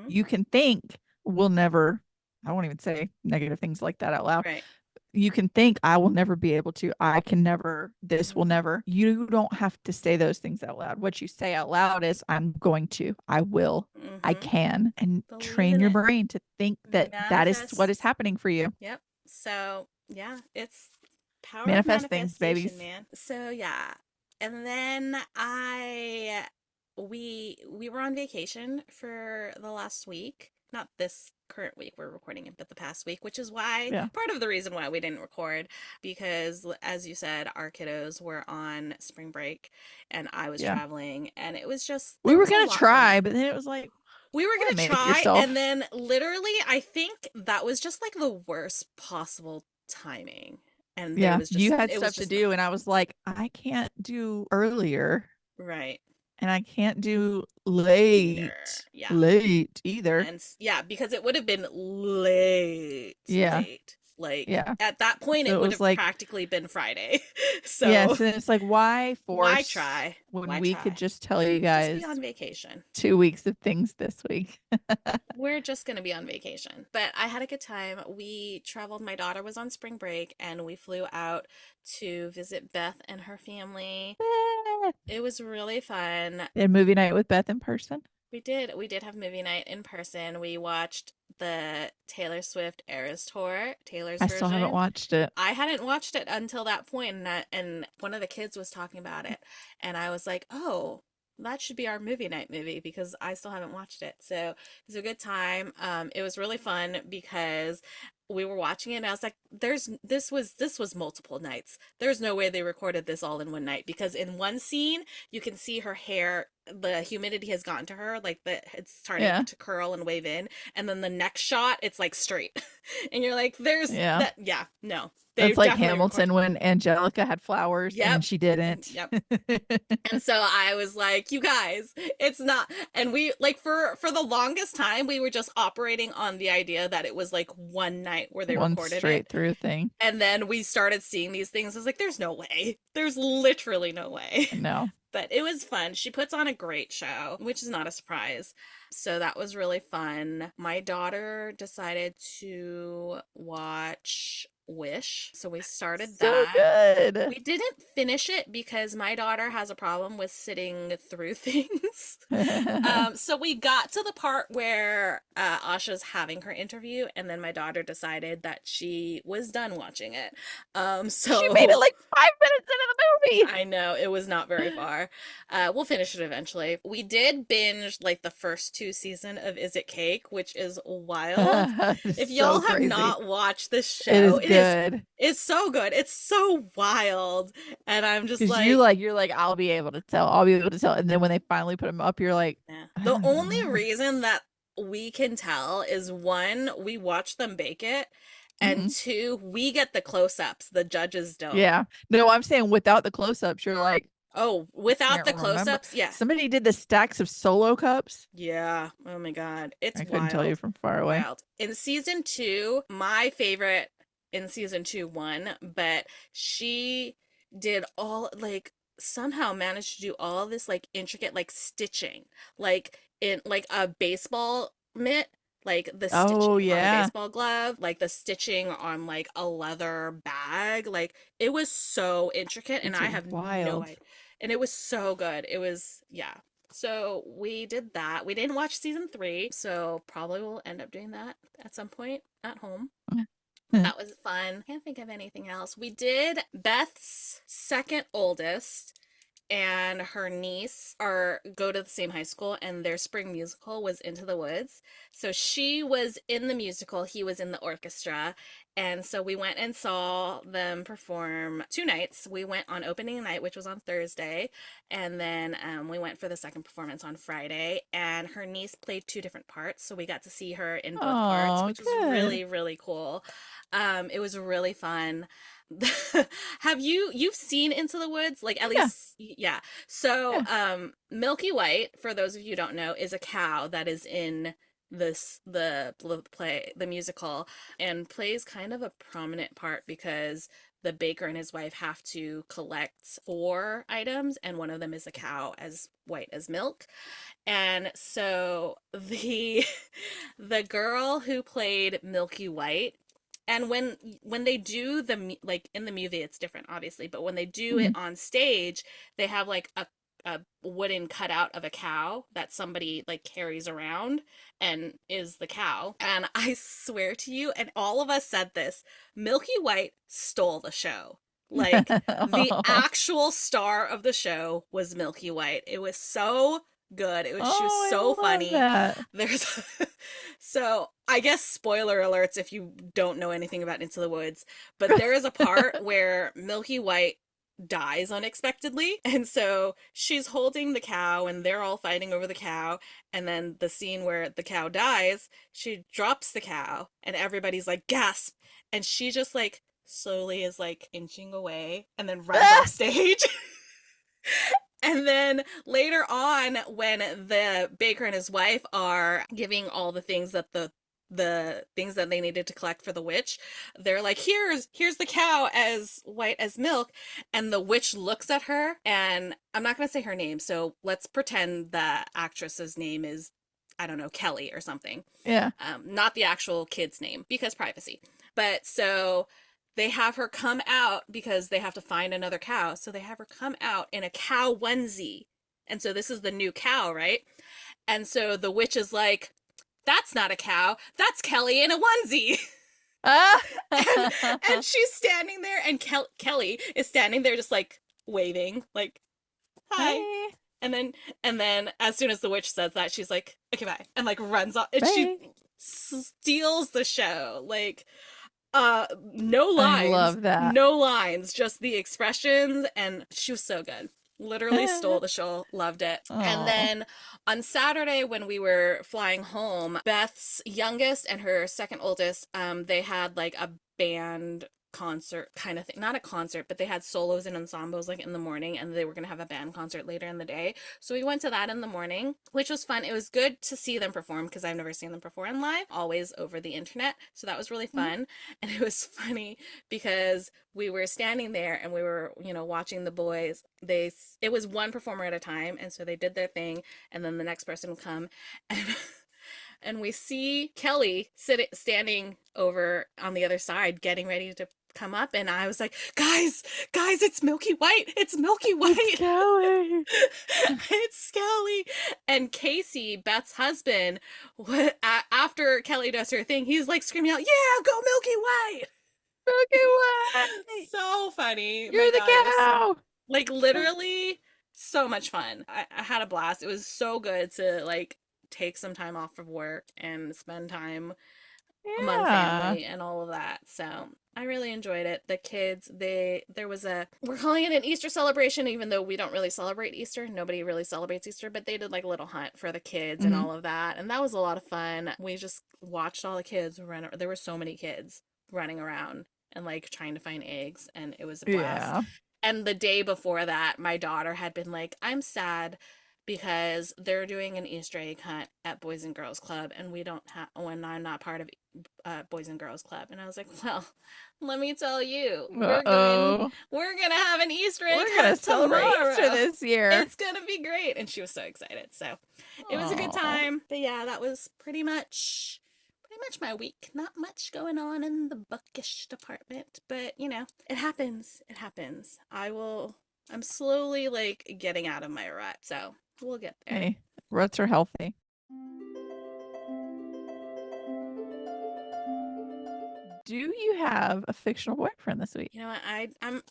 You can think we'll never, I won't even say negative things like that out loud. Right. You can think I will never be able to, I can never, this will never. You don't have to say those things out loud. What you say out loud is I'm going to, I will, I can, and train your brain to think that that is what is happening for you. Yep. So yeah, it's power manifest of things, babies. man. So yeah, and then we were on vacation for the last week. Not this current week we're recording it, but the past week, which is why part of the reason why we didn't record, because as you said, our kiddos were on spring break and I was traveling, and it was just, we were gonna try, but then it was like, we were gonna try, and then literally I think that was just like the worst possible timing. And there was just, you had stuff to do, and I was like, I can't do earlier, right, and I can't do late either. And because it would have been late. Like at that point, it would have like, practically been Friday. So yes, and it's like, why try when we could just tell you guys, just be on vacation. 2 weeks of things this week. We're just gonna be on vacation, but I had a good time. We traveled. My daughter was on spring break, and we flew out to visit Beth and her family. It was really fun. And movie night with Beth in person. We did have movie night in person. We watched the Taylor Swift Eras Tour, Taylor's version. I still haven't watched it. I hadn't watched it until that point, and one of the kids was talking about it, and I was like, oh, that should be our movie night movie, because I still haven't watched it. So it was a good time. It was really fun because we were watching it and I was like, this was multiple nights. There's no way they recorded this all in one night, because in one scene you can see her hair the humidity has gotten to her, like it's starting Yeah. to curl and wave in, and then the next shot it's like straight, and you're like, "There's Yeah. that." Yeah, no, they That's like definitely record. Hamilton when Angelica had flowers Yep, and she didn't. yep. And so I was like, "You guys, it's not." And we like for the longest time we were just operating on the idea that it was like one night where they One recorded it. straight through thing. And then we started seeing these things. I was like, there's no way. There's literally no way. No. But it was fun. She puts on a great show, which is not a surprise. So that was really fun. My daughter decided to watch Wish. So we started So that. good. We didn't finish it because my daughter has a problem with sitting through things. So we got to the part where Asha's having her interview, and then my daughter decided that she was done watching it. She made it So like 5 minutes into the movie. I know it was not very far. We'll finish it eventually. We did binge like the first two season of Is It Cake, which is wild. If It's so y'all have crazy. not watched this It show, is good. it's so good. It's so wild. And I'm just Because like, you're like, I'll be able to tell. I'll be able to tell. And then when they finally put them up, you're like, yeah. I The don't only know. reason that we can tell is one, we watch them bake it, and Hmm. two, we get the close-ups. The judges don't. Yeah. No, I'm saying without the close-ups, you're like, Oh, I without can't the remember. close-ups, yeah. Somebody did the stacks of solo cups. Yeah. Oh my God. It's I couldn't tell you wild. from far away. Wild. In season two, my favorite in season two won, but she did all like somehow managed to do all this like intricate like stitching, like in like a baseball mitt, like the Oh stitching on a yeah. baseball glove, like the stitching on like a leather bag. Like it was so intricate, and It's I have no wild. idea. And it was so good. It was, yeah. So we did that. We didn't watch season three, so probably we'll end up doing that at some point at home. That was fun. Can't think of anything else. We did Beth's second oldest and her niece are go to the same high school, and their spring musical was Into the Woods. So she was in the musical, he was in the orchestra, and so we went and saw them perform two nights. We went on opening night, which was on Thursday, and then we went for the second performance on Friday, and her niece played two different parts, so we got to see her in both parts, Oh, which was good. really, really cool. It was really fun. Have you've seen Into the Woods? Like at Yeah. least yeah. So Yeah. Milky White, for those of you who don't know, is a cow that is in the musical, and plays kind of a prominent part because the baker and his wife have to collect four items, and one of them is a cow as white as milk. And so the the girl who played Milky White, and when they do like in the movie it's different obviously, but when they do it Mhm. on stage, they have like a wooden cutout of a cow that somebody like carries around and is the cow. And I swear to you, and all of us said this, Milky White stole the show. Like the Oh, actual star of the show was Milky White. It was so good. She was so I love funny. that. There's so I guess spoiler alerts if you don't know anything about Into the Woods, but there is a part where Milky White dies unexpectedly. And so she's holding the cow and they're all fighting over the cow. And then the scene where the cow dies, she drops the cow and everybody's like gasp. And she just like slowly is like inching away and then runs off stage. And then later on, when the baker and his wife are giving all the things that the things that they needed to collect for the witch, they're like, here's the cow as white as milk. And the witch looks at her, and I'm not gonna say her name, so let's pretend the actress's name is, I don't know, Kelly or something. Yeah. Not the actual kid's name because privacy. But so they have her come out because they have to find another cow. So they have her come out in a cow onesie. And so this is the new cow, right? And so the witch is like, that's not a cow. That's Kelly in a onesie. Ah. and and she's standing there, and Kelly is standing there just like waving, like, hi. Hey, And then as soon as the witch says that, she's like, okay, bye. And like runs off, and she bye. steals the show. Like, no I lines, love that. no lines, just the expressions, and she was so good. Literally stole the show. Loved it. And Oh. then on Saturday when we were flying home, Beth's youngest and her second oldest, they had like a band concert kind of thing. Not a concert, but they had solos and ensembles like in the morning, and they were going to have a band concert later in the day. So we went to that in the morning, which was fun. It was good to see them perform because I've never seen them perform live, always over the internet. So that was really Mhm. fun. And it was funny because we were standing there and we were, watching the boys. It was one performer at a time, and so they did their thing, and then the next person would come, and and we see Kelly sitting standing over on the other side getting ready to come up, and I was like, guys, it's Milky White. It's Milky It's White. Kelly. It's Skelly. And Casey, Beth's husband, after Kelly does her thing, he's like screaming out, "Yeah, go Milky White." Milky Way. So funny. My You're the God, it was cow. like literally so much fun. I had a blast. It was so good to like take some time off of work and spend time among Yeah. family and all of that. So I really enjoyed it. The kids, there was we're calling it an Easter celebration, even though we don't really celebrate Easter. Nobody really celebrates Easter, but they did like a little hunt for the kids and Hmm. all of that. And that was a lot of fun. We just watched all the kids run. There were so many kids running around and like trying to find eggs, and it was a blast. Yeah. And the day before that, my daughter had been like, I'm sad because they're doing an Easter egg hunt at Boys and Girls Club, and we don't have, when I'm not part of Boys and Girls Club. And I was like, well, let me tell you, Uh-oh. we're gonna have an Easter egg We're gonna hunt celebrate Easter tomorrow. this year. It's gonna be great. And she was so excited. So it was a good Oh. time. But yeah, that was pretty much my week. Not much going on in the bookish department, but it happens. It happens. I'm slowly like getting out of my rut, so we'll get there. Hey, ruts are healthy. Do you have a fictional boyfriend this week? You know what?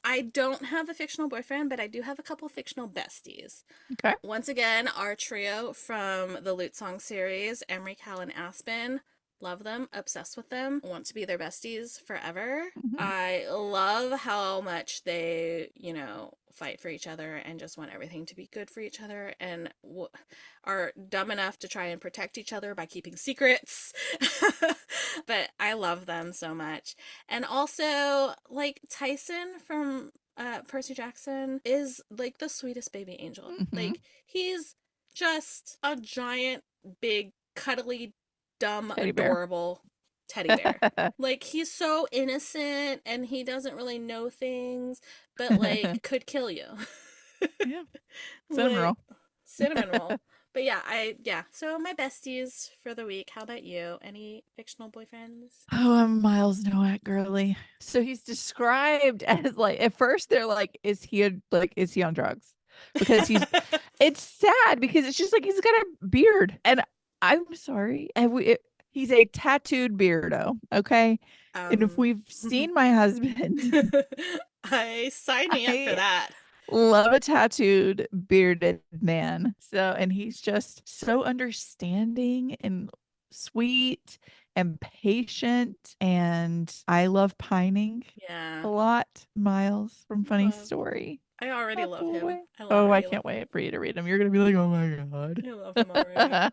I don't have a fictional boyfriend, but I do have a couple fictional besties. Okay. Once again, our trio from the Lute Song series, Emery, Cal, and Aspen. Love them, obsessed with them, want to be their besties forever. Mhm. I love how much they, fight for each other and just want everything to be good for each other, and are dumb enough to try and protect each other by keeping secrets. But I love them so much. And also, like Tyson from Percy Jackson is like the sweetest baby angel. Mhm. Like he's just a giant, big, cuddly, dumb, Teddy bear. adorable teddy bear. Like he's so innocent and he doesn't really know things, but like could kill you. Yeah. Cinnamon Like roll. cinnamon roll. But yeah. So my besties for the week. How about you? Any fictional boyfriends? Oh, I'm Miles Nowak girly. So he's described as like at first they're like, is he on drugs? Because it's sad because it's just like he's got a beard. And I'm sorry. He's a tattooed beardo. Okay. And if um we've seen my husband, I sign me up for I that. love a tattooed bearded man. So, and he's just so understanding and sweet and patient. And I love pining a Yeah. lot. Miles from Funny Love. Story. I already My love boy. him. I Oh, I already can't love him. wait for you to read him. You're gonna be like, oh my god. I love him already.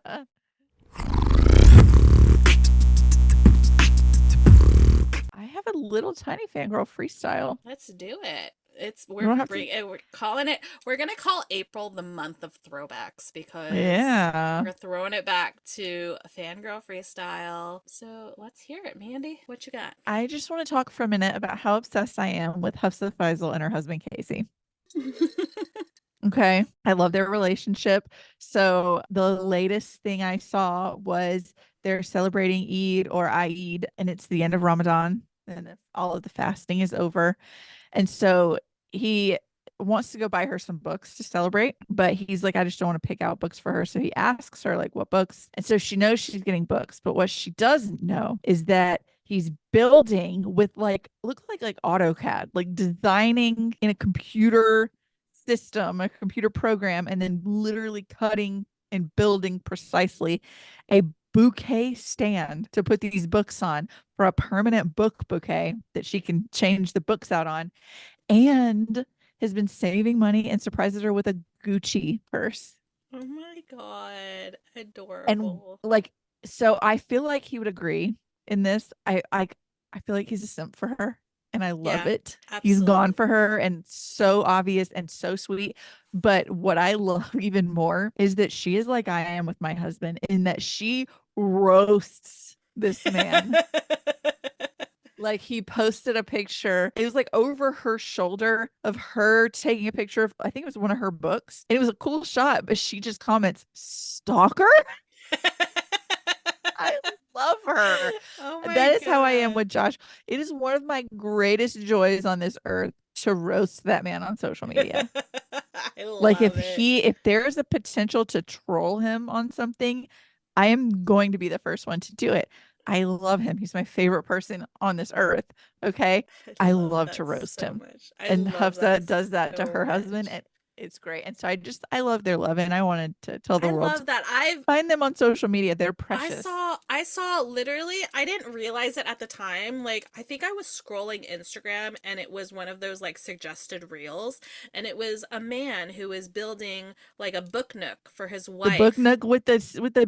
I have a little tiny fangirl freestyle. Let's do it. It's You don't have to. we're calling it. We're gonna call April the month of throwbacks because Yeah. we're throwing it back to a fangirl freestyle. So let's hear it, Mandy. What you got? I just want to talk for a minute about how obsessed I am with Hafsa Faisal and her husband Casey. Okay. I love their relationship. So the latest thing I saw was they're celebrating Eid or Eid, and it's the end of Ramadan, and if all of the fasting is over. And so he wants to go buy her some books to celebrate, but he's like, I just don't want to pick out books for her. So he asks her, like, what books? And so she knows she's getting books. But what she doesn't know is that he's building with look like AutoCAD, like designing in a computer system, a computer program, and then literally cutting and building precisely a bouquet stand to put these books on for a permanent book bouquet that she can change the books out on. And has been saving money and surprises her with a Gucci purse. Oh my God. And Adorable. like, so I feel like he would agree in this. I feel like he's a simp for her, and I love Yeah, it. He's gone for absolutely. her, and so obvious and so sweet. But what I love even more is that she is like I am with my husband, in that she roasts this man. Like, he posted a picture. It was like over her shoulder of her taking a picture of, I think it was one of her books. And it was a cool shot, but she just comments, "Stalker?" I love her. Oh my That is how I am God. with Josh. It is one of my greatest joys on this earth to roast that man on social media. I Like, love it. if there's a potential to troll him on something, I am going to be the first one to do it. I love him. He's my favorite person on this earth. Okay. I I love love to that roast so him. much. I And love that Hafsa does that to so her husband, much. and it's great. And so I love their love, and I wanted to tell the I world to love that. find them on social media. They're precious. I saw literally, I didn't realize it at the time. Like, I think I was scrolling Instagram and it was one of those like suggested reels, and it was a man who was building like a book nook for his The book wife nook with the with day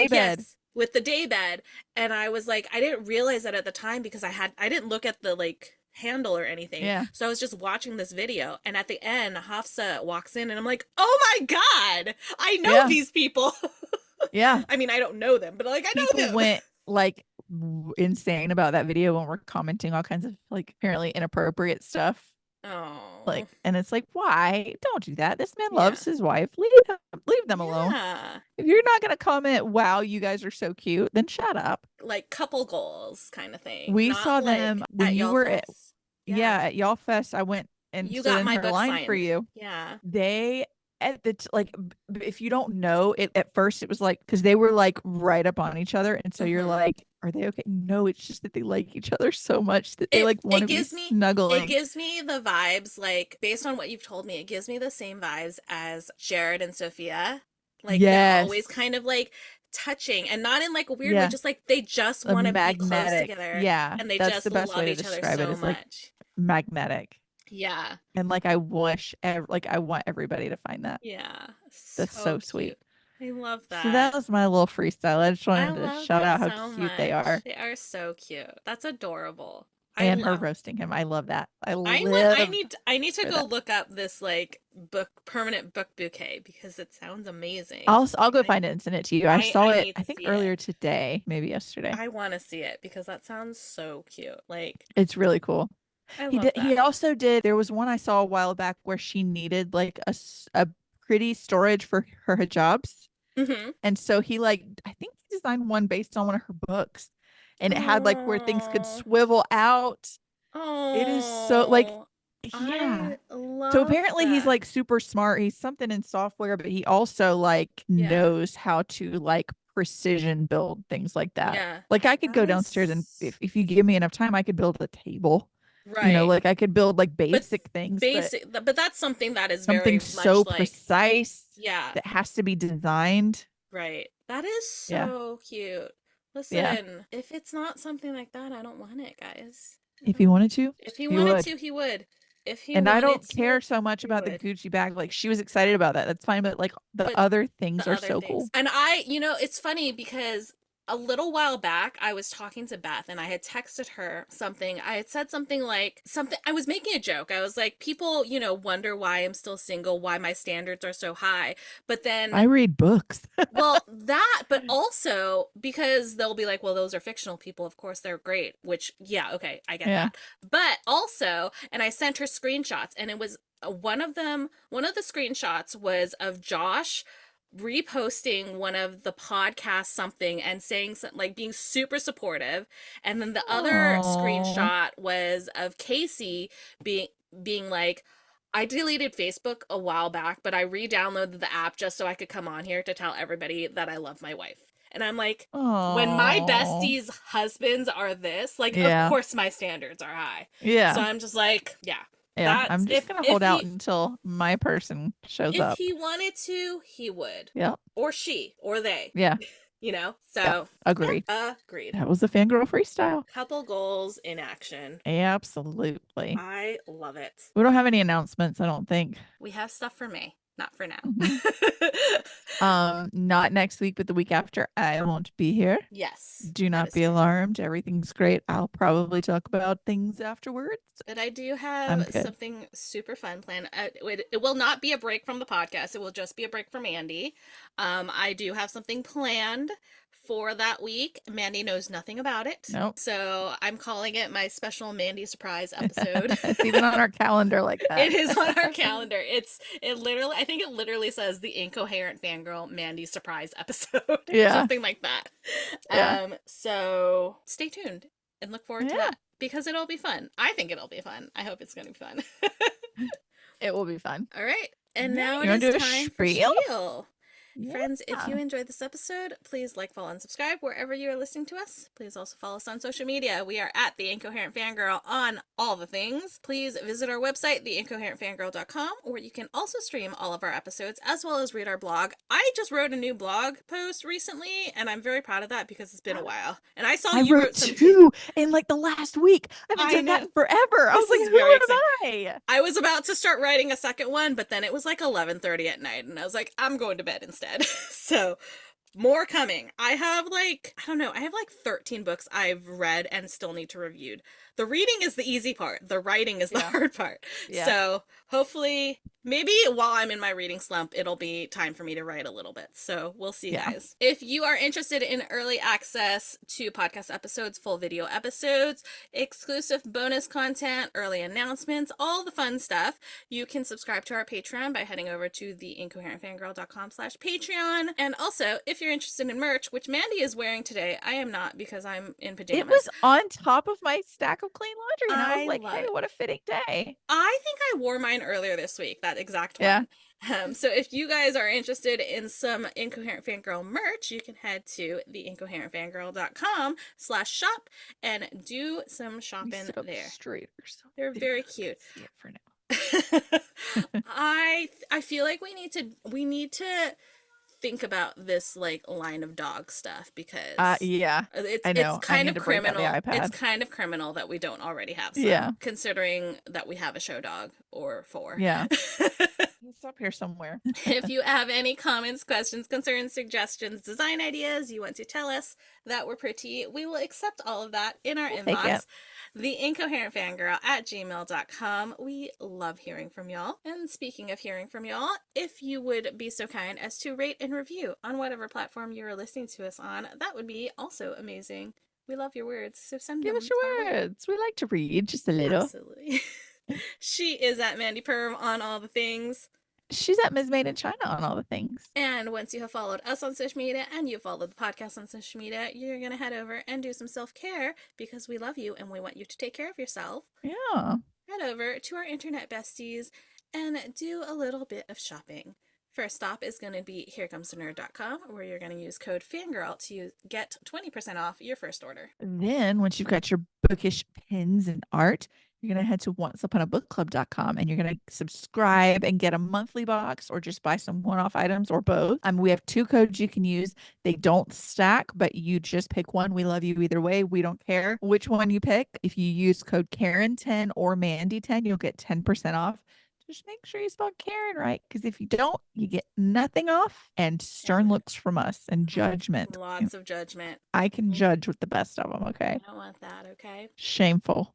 bed. yes, with the day bed. And I was like, I didn't realize that at the time because I didn't look at the like handle or anything. Yeah. So I was just watching this video, and at the end Hafsa walks in and I'm like, "Oh my God. I know Yeah. these people." Yeah. I mean, I don't know them, but like I People know them. went like insane about that video when we're commenting all kinds of like apparently inappropriate stuff. Oh. Like, and it's like, why? Don't do that. This man Yeah. loves his wife. Leave them alone. Yeah. If you're not gonna comment, "Wow, you guys are so cute," then shut up. Like couple goals kind of thing. We Not saw them like when at you y'all were at, fest. yeah, Yeah. at Y'all Fest. I went and You stood got in my her book line for signed. you. Yeah. They at the like if you don't know it at first, it was like because they were like right up on each other, and so you're Mhm. like, are they okay? No, it's just that they like each other so much that they It like want it to be gives me it snuggling. gives me the vibes, like based on what you've told me, it gives me the same vibes as Jared and Sophia. Like they're always Yes. kind of like touching, and not in like a weird way, Yeah. just like they just A want to be close magnetic. together Yeah. and they That's the just best way love to each other describe it. so Is like much. magnetic. Yeah. And like I wish like I want everybody to find that. Yeah. That's So so sweet. cute. I love So that that. was my little freestyle. I just I wanted to love shout that out how so cute they much. are They are so cute. That's adorable. I and her love roasting him. I love that. I I want live I need to for go that. look up this like book permanent book bouquet because it sounds amazing. I'll Like go find it and send it to you. I saw I it need I to think see it. earlier today, maybe yesterday. I want to see it because that sounds so cute. Like It's really cool. I He love did he that. also did there was one I saw a while back where she needed like a pretty storage for her hijabs. Mhm. And so he like I think he designed one based on one of her books. And it had like where things could Oh. swivel out. It is so like Oh. yeah. I So love apparently he's that. like super smart. He's something in software, but he also like Yeah. knows how to like precision build things like that. Yeah. Like I could That go downstairs and is if you give me enough time, I could build a table. right. Like I could build like But basic things, but but that's something that is something very so much like precise yeah. that has to be designed. Right. That is Yeah. so cute. Yeah. Listen, if it's not something like that, I don't want it, guys. I If he don't. wanted to, If he he wanted would. to, he would. If he And I wanted don't to, care so much he about the would. Gucci bag. Like she was excited about that. That's fine. But like the But other things the are other so things. cool. And it's funny because a little while back, I was talking to Beth and I had texted her something. I had said something like, I was making a joke. I was like, people, wonder why I'm still single, why my standards are so high. But I then, read books. well, that, but also because they'll be like, well, those are fictional people. Of course, they're great, which, yeah, okay, I get Yeah. that. But also, and I sent her screenshots, and it was one of the screenshots was of Josh reposting one of the podcasts something and saying something like being super supportive, and then the other Oh. screenshot was of Casey being like, I deleted Facebook a while back, but I re-downloaded the app just so I could come on here to tell everybody that I love my wife. And I'm like, when my Oh. besties' husbands are this, like, of Yeah. course my standards are high. So Yeah. I'm just like, yeah, Yeah. that's I'm just gonna hold out until my person shows if up. he wanted to, he would, Yeah. or she, or they. Yeah. Yeah, So agreed. yeah, agreed. That was a Fangirl Freestyle. Couple goals in action. Absolutely. I love it. We don't have any announcements, I don't think. We have stuff for May, not for now. Mhm. Not next week, but the week after, I won't be here. Yes, Do that not is be fair. alarmed. Everything's great. I'll probably talk about things afterwards. But I do I'm have good. something super fun planned. It will not be a break from the podcast. It will just be a break from Mandy. I do have something planned for that week. Mandy knows nothing about it. Nope. So I'm calling it my special Mandy surprise episode. It's even on our calendar like that. It is on our calendar. It literally, I think it literally says the Incoherent Fangirl Mandy surprise episode. Yeah. Something like that. Yeah. So stay tuned and look forward to Yeah. that because it'll be fun. I think it'll be fun. I hope it's going to be fun. It will be fun. All right. And All right, now it you want is to do a time for spiel? spiel. Yeah. Friends, if you enjoyed this episode, please like, follow, and subscribe wherever you are listening to us. Please also follow us on social media. We are at The Incoherent Fangirl on all the things. Please visit our website, theincoherentfangirl.com, where you can also stream all of our episodes as well as read our blog. I just wrote a new blog post recently, and I'm very proud of that because it's been a while. And I saw I you wrote wrote some two in like the last week. I haven't I done that know. in forever. I was This like, is who very am exciting. I? I was about to start writing a second one, but then it was like 11:30 at night, and I was like, I'm going to bed instead. So more coming. I have like, I don't know, I have like 13 books I've read and still need to review. The reading is the easy part. The writing is the hard part. Yeah. So hopefully, maybe while I'm in my reading slump, it'll be time for me to write a little bit. So we'll see, guys. If you are interested in early access to podcast episodes, full video episodes, exclusive bonus content, early announcements, all the fun stuff, you can subscribe to our Patreon by heading over to theincoherentfangirl.com/Patreon. And also, if you're interested in merch, which Mandy is wearing today, I am not because I'm in pajamas. It was on top of my stack of clean laundry, and I was like, hey, it. what a fitting day. I think I wore mine earlier this week, that exact one. Yeah. So if you guys are interested in some Incoherent Fangirl merch, you can head to theincoherentfangirl.com/shop and do some shopping there. They're very cute. See it for now. I feel like we need to think about this like line of dog stuff because yeah, I know. It's kind of criminal. It's kind of criminal that we don't already have some, yeah, considering that we have a show dog or four. Yeah. It's up here somewhere. If you have any comments, questions, concerns, suggestions, design ideas you want to tell us that we're pretty, we will accept all of that in our inbox. theincoherentfangirl@gmail.com. We love hearing from y'all. And speaking of hearing from y'all, if you would be so kind as to rate and review on whatever platform you're listening to us on, that would be also amazing. We love your words, so send Give them us your words. We like to read just a little. Absolutely. She is at Mandy Perm on all the things. She's at Ms. Made in China on all the things. And once you have followed us on social media and you've followed the podcast on social media, you're going to head over and do some self-care because we love you and we want you to take care of yourself. Yeah. Head over to our internet besties and do a little bit of shopping. First stop is going to be herecomestenerd.com, where you're going to use code FANGIRL to get 20% off your first order. Then once you've got your bookish pins and art, you're going to head to onceuponabookclub.com and you're going to subscribe and get a monthly box or just buy some one-off items or both. We have 2 codes you can use. They don't stack, but you just pick one. We love you either way. We don't care which one you pick. If you use code Karin10 or Mandy10, you'll get 10% off. Just make sure you spell Karin right, because if you don't, you get nothing off and stern looks from us and judgment. Lots of judgment. I can judge with the best of them, okay? I don't want that, okay? Shameful.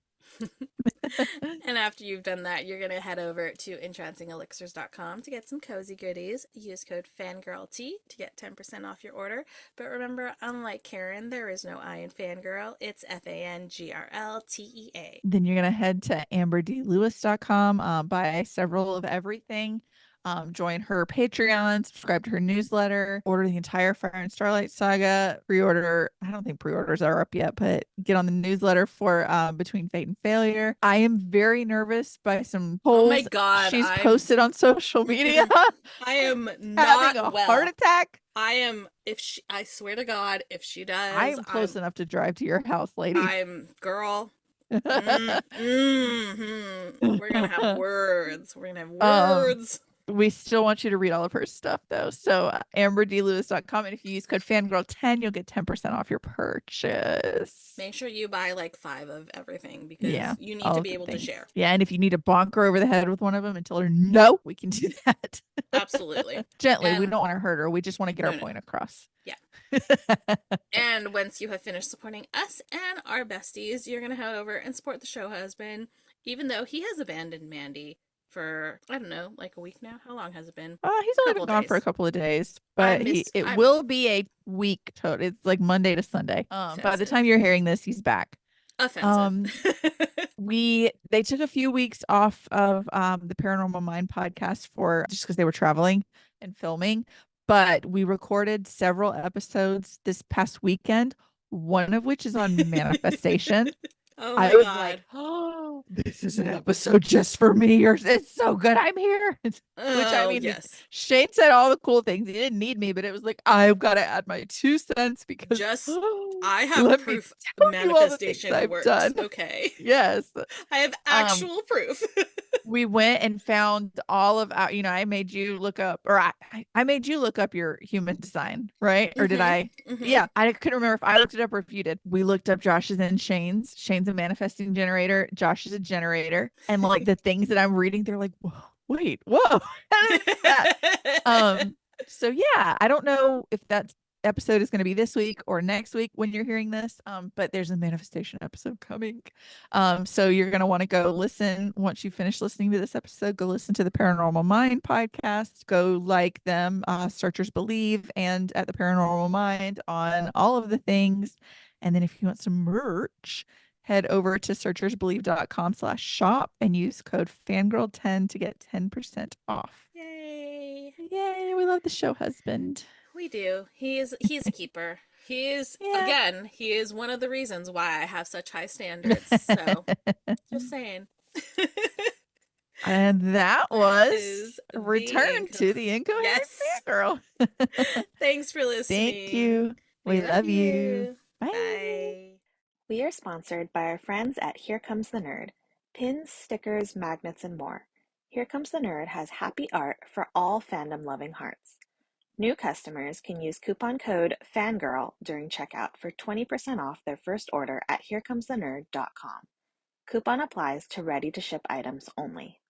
And after you've done that, you're going to head over to entrancingelixirs.com to get some cozy goodies. Use code FANGIRLT to get 10% off your order. But remember, unlike Karin, there is no I in Fangirl. It's FANGRLTEA. Then you're going to head to amberdlewis.com, buy several of everything. Join her Patreon, subscribe to her newsletter, order the entire Fire and Starlight Saga, pre-order. I don't think pre-orders are up yet, but get on the newsletter for Between Fate and Failure. I am very nervous by some polls Oh my God, she's posted on social media. I am not having a heart attack. I am, I swear to God, if she does. I am close enough to drive to your house, lady. Girl. We're gonna have words. We're gonna have words. We still want you to read all of her stuff though. So amberdlewis.com. And if you use code fangirl10, you'll get 10% off your purchase. Make sure you buy like 5 of everything Yeah, because you need all to of be the able to things. share. Yeah, and if you need to bonk her over the head with one of them and tell her no, we can do that. Absolutely. Gently. We And don't want to hurt her. We just want to get our no, no. point across. Yeah. And once you have finished supporting us and our besties, you're going to head over and support the show husband, even though he has abandoned Mandy for, I don't know, like a week now. How long has it been? He's A only couple been of gone for a days. couple of days, I but missed, it I'm will be a week total. It's like Monday to Sunday. By the offensive. time you're hearing this, he's back. Offensive. Um, they took a few weeks off of the Paranormal Mind podcast for just because they were traveling and filming, but we recorded several episodes this past weekend, one of which is on manifestation. Oh I my was like, God. oh, this is an episode just for me, or it's so good. I'm here. Which I Oh, mean, yes. Shane said all the cool things. He didn't need me, but it was like, I've got to add my 2 cents because Just, I have let me proof tell you all the things manifestation I've works. done. Okay. Yes. I have Um, actual proof. we went and found all of our, I made you look up, or I made you look up your human design, right? Or did Mm-hmm. I? Mm-hmm. Yeah, I couldn't remember if I looked it up or if you did. We looked up Josh's and Shane's. Shane's a manifesting generator. Josh is a generator. And like the things that I'm reading, they're like, whoa, wait, whoa, I didn't expect that. So yeah, I don't know if that episode is going to be this week or next week when you're hearing this. But there's a manifestation episode coming. So you're going to want to go listen once you finish listening to this episode. Go listen to the Paranormal Mind podcast. Go like them, Searchers Believe, and at the Paranormal Mind on all of the things. And then if you want some merch, head over to searchersbelieve.com/shop and use code fangirl10 to get 10% off. Yay. Yay, we love the show husband. We do. He's a keeper. He is Yeah. again, he is one of the reasons why I have such high standards. So, just saying. And that That was is the Return inco. to the Incoherent Yes. Fangirl. Thanks for Thank listening. you. We We love love you. you. Bye. Bye. We are sponsored by our friends at Here Comes the Nerd. Pins, stickers, magnets, and more. Here Comes the Nerd has happy art for all fandom-loving hearts. New customers can use coupon code FANGIRL during checkout for 20% off their first order at herecomesthenerd.com. Coupon applies to ready-to-ship items only.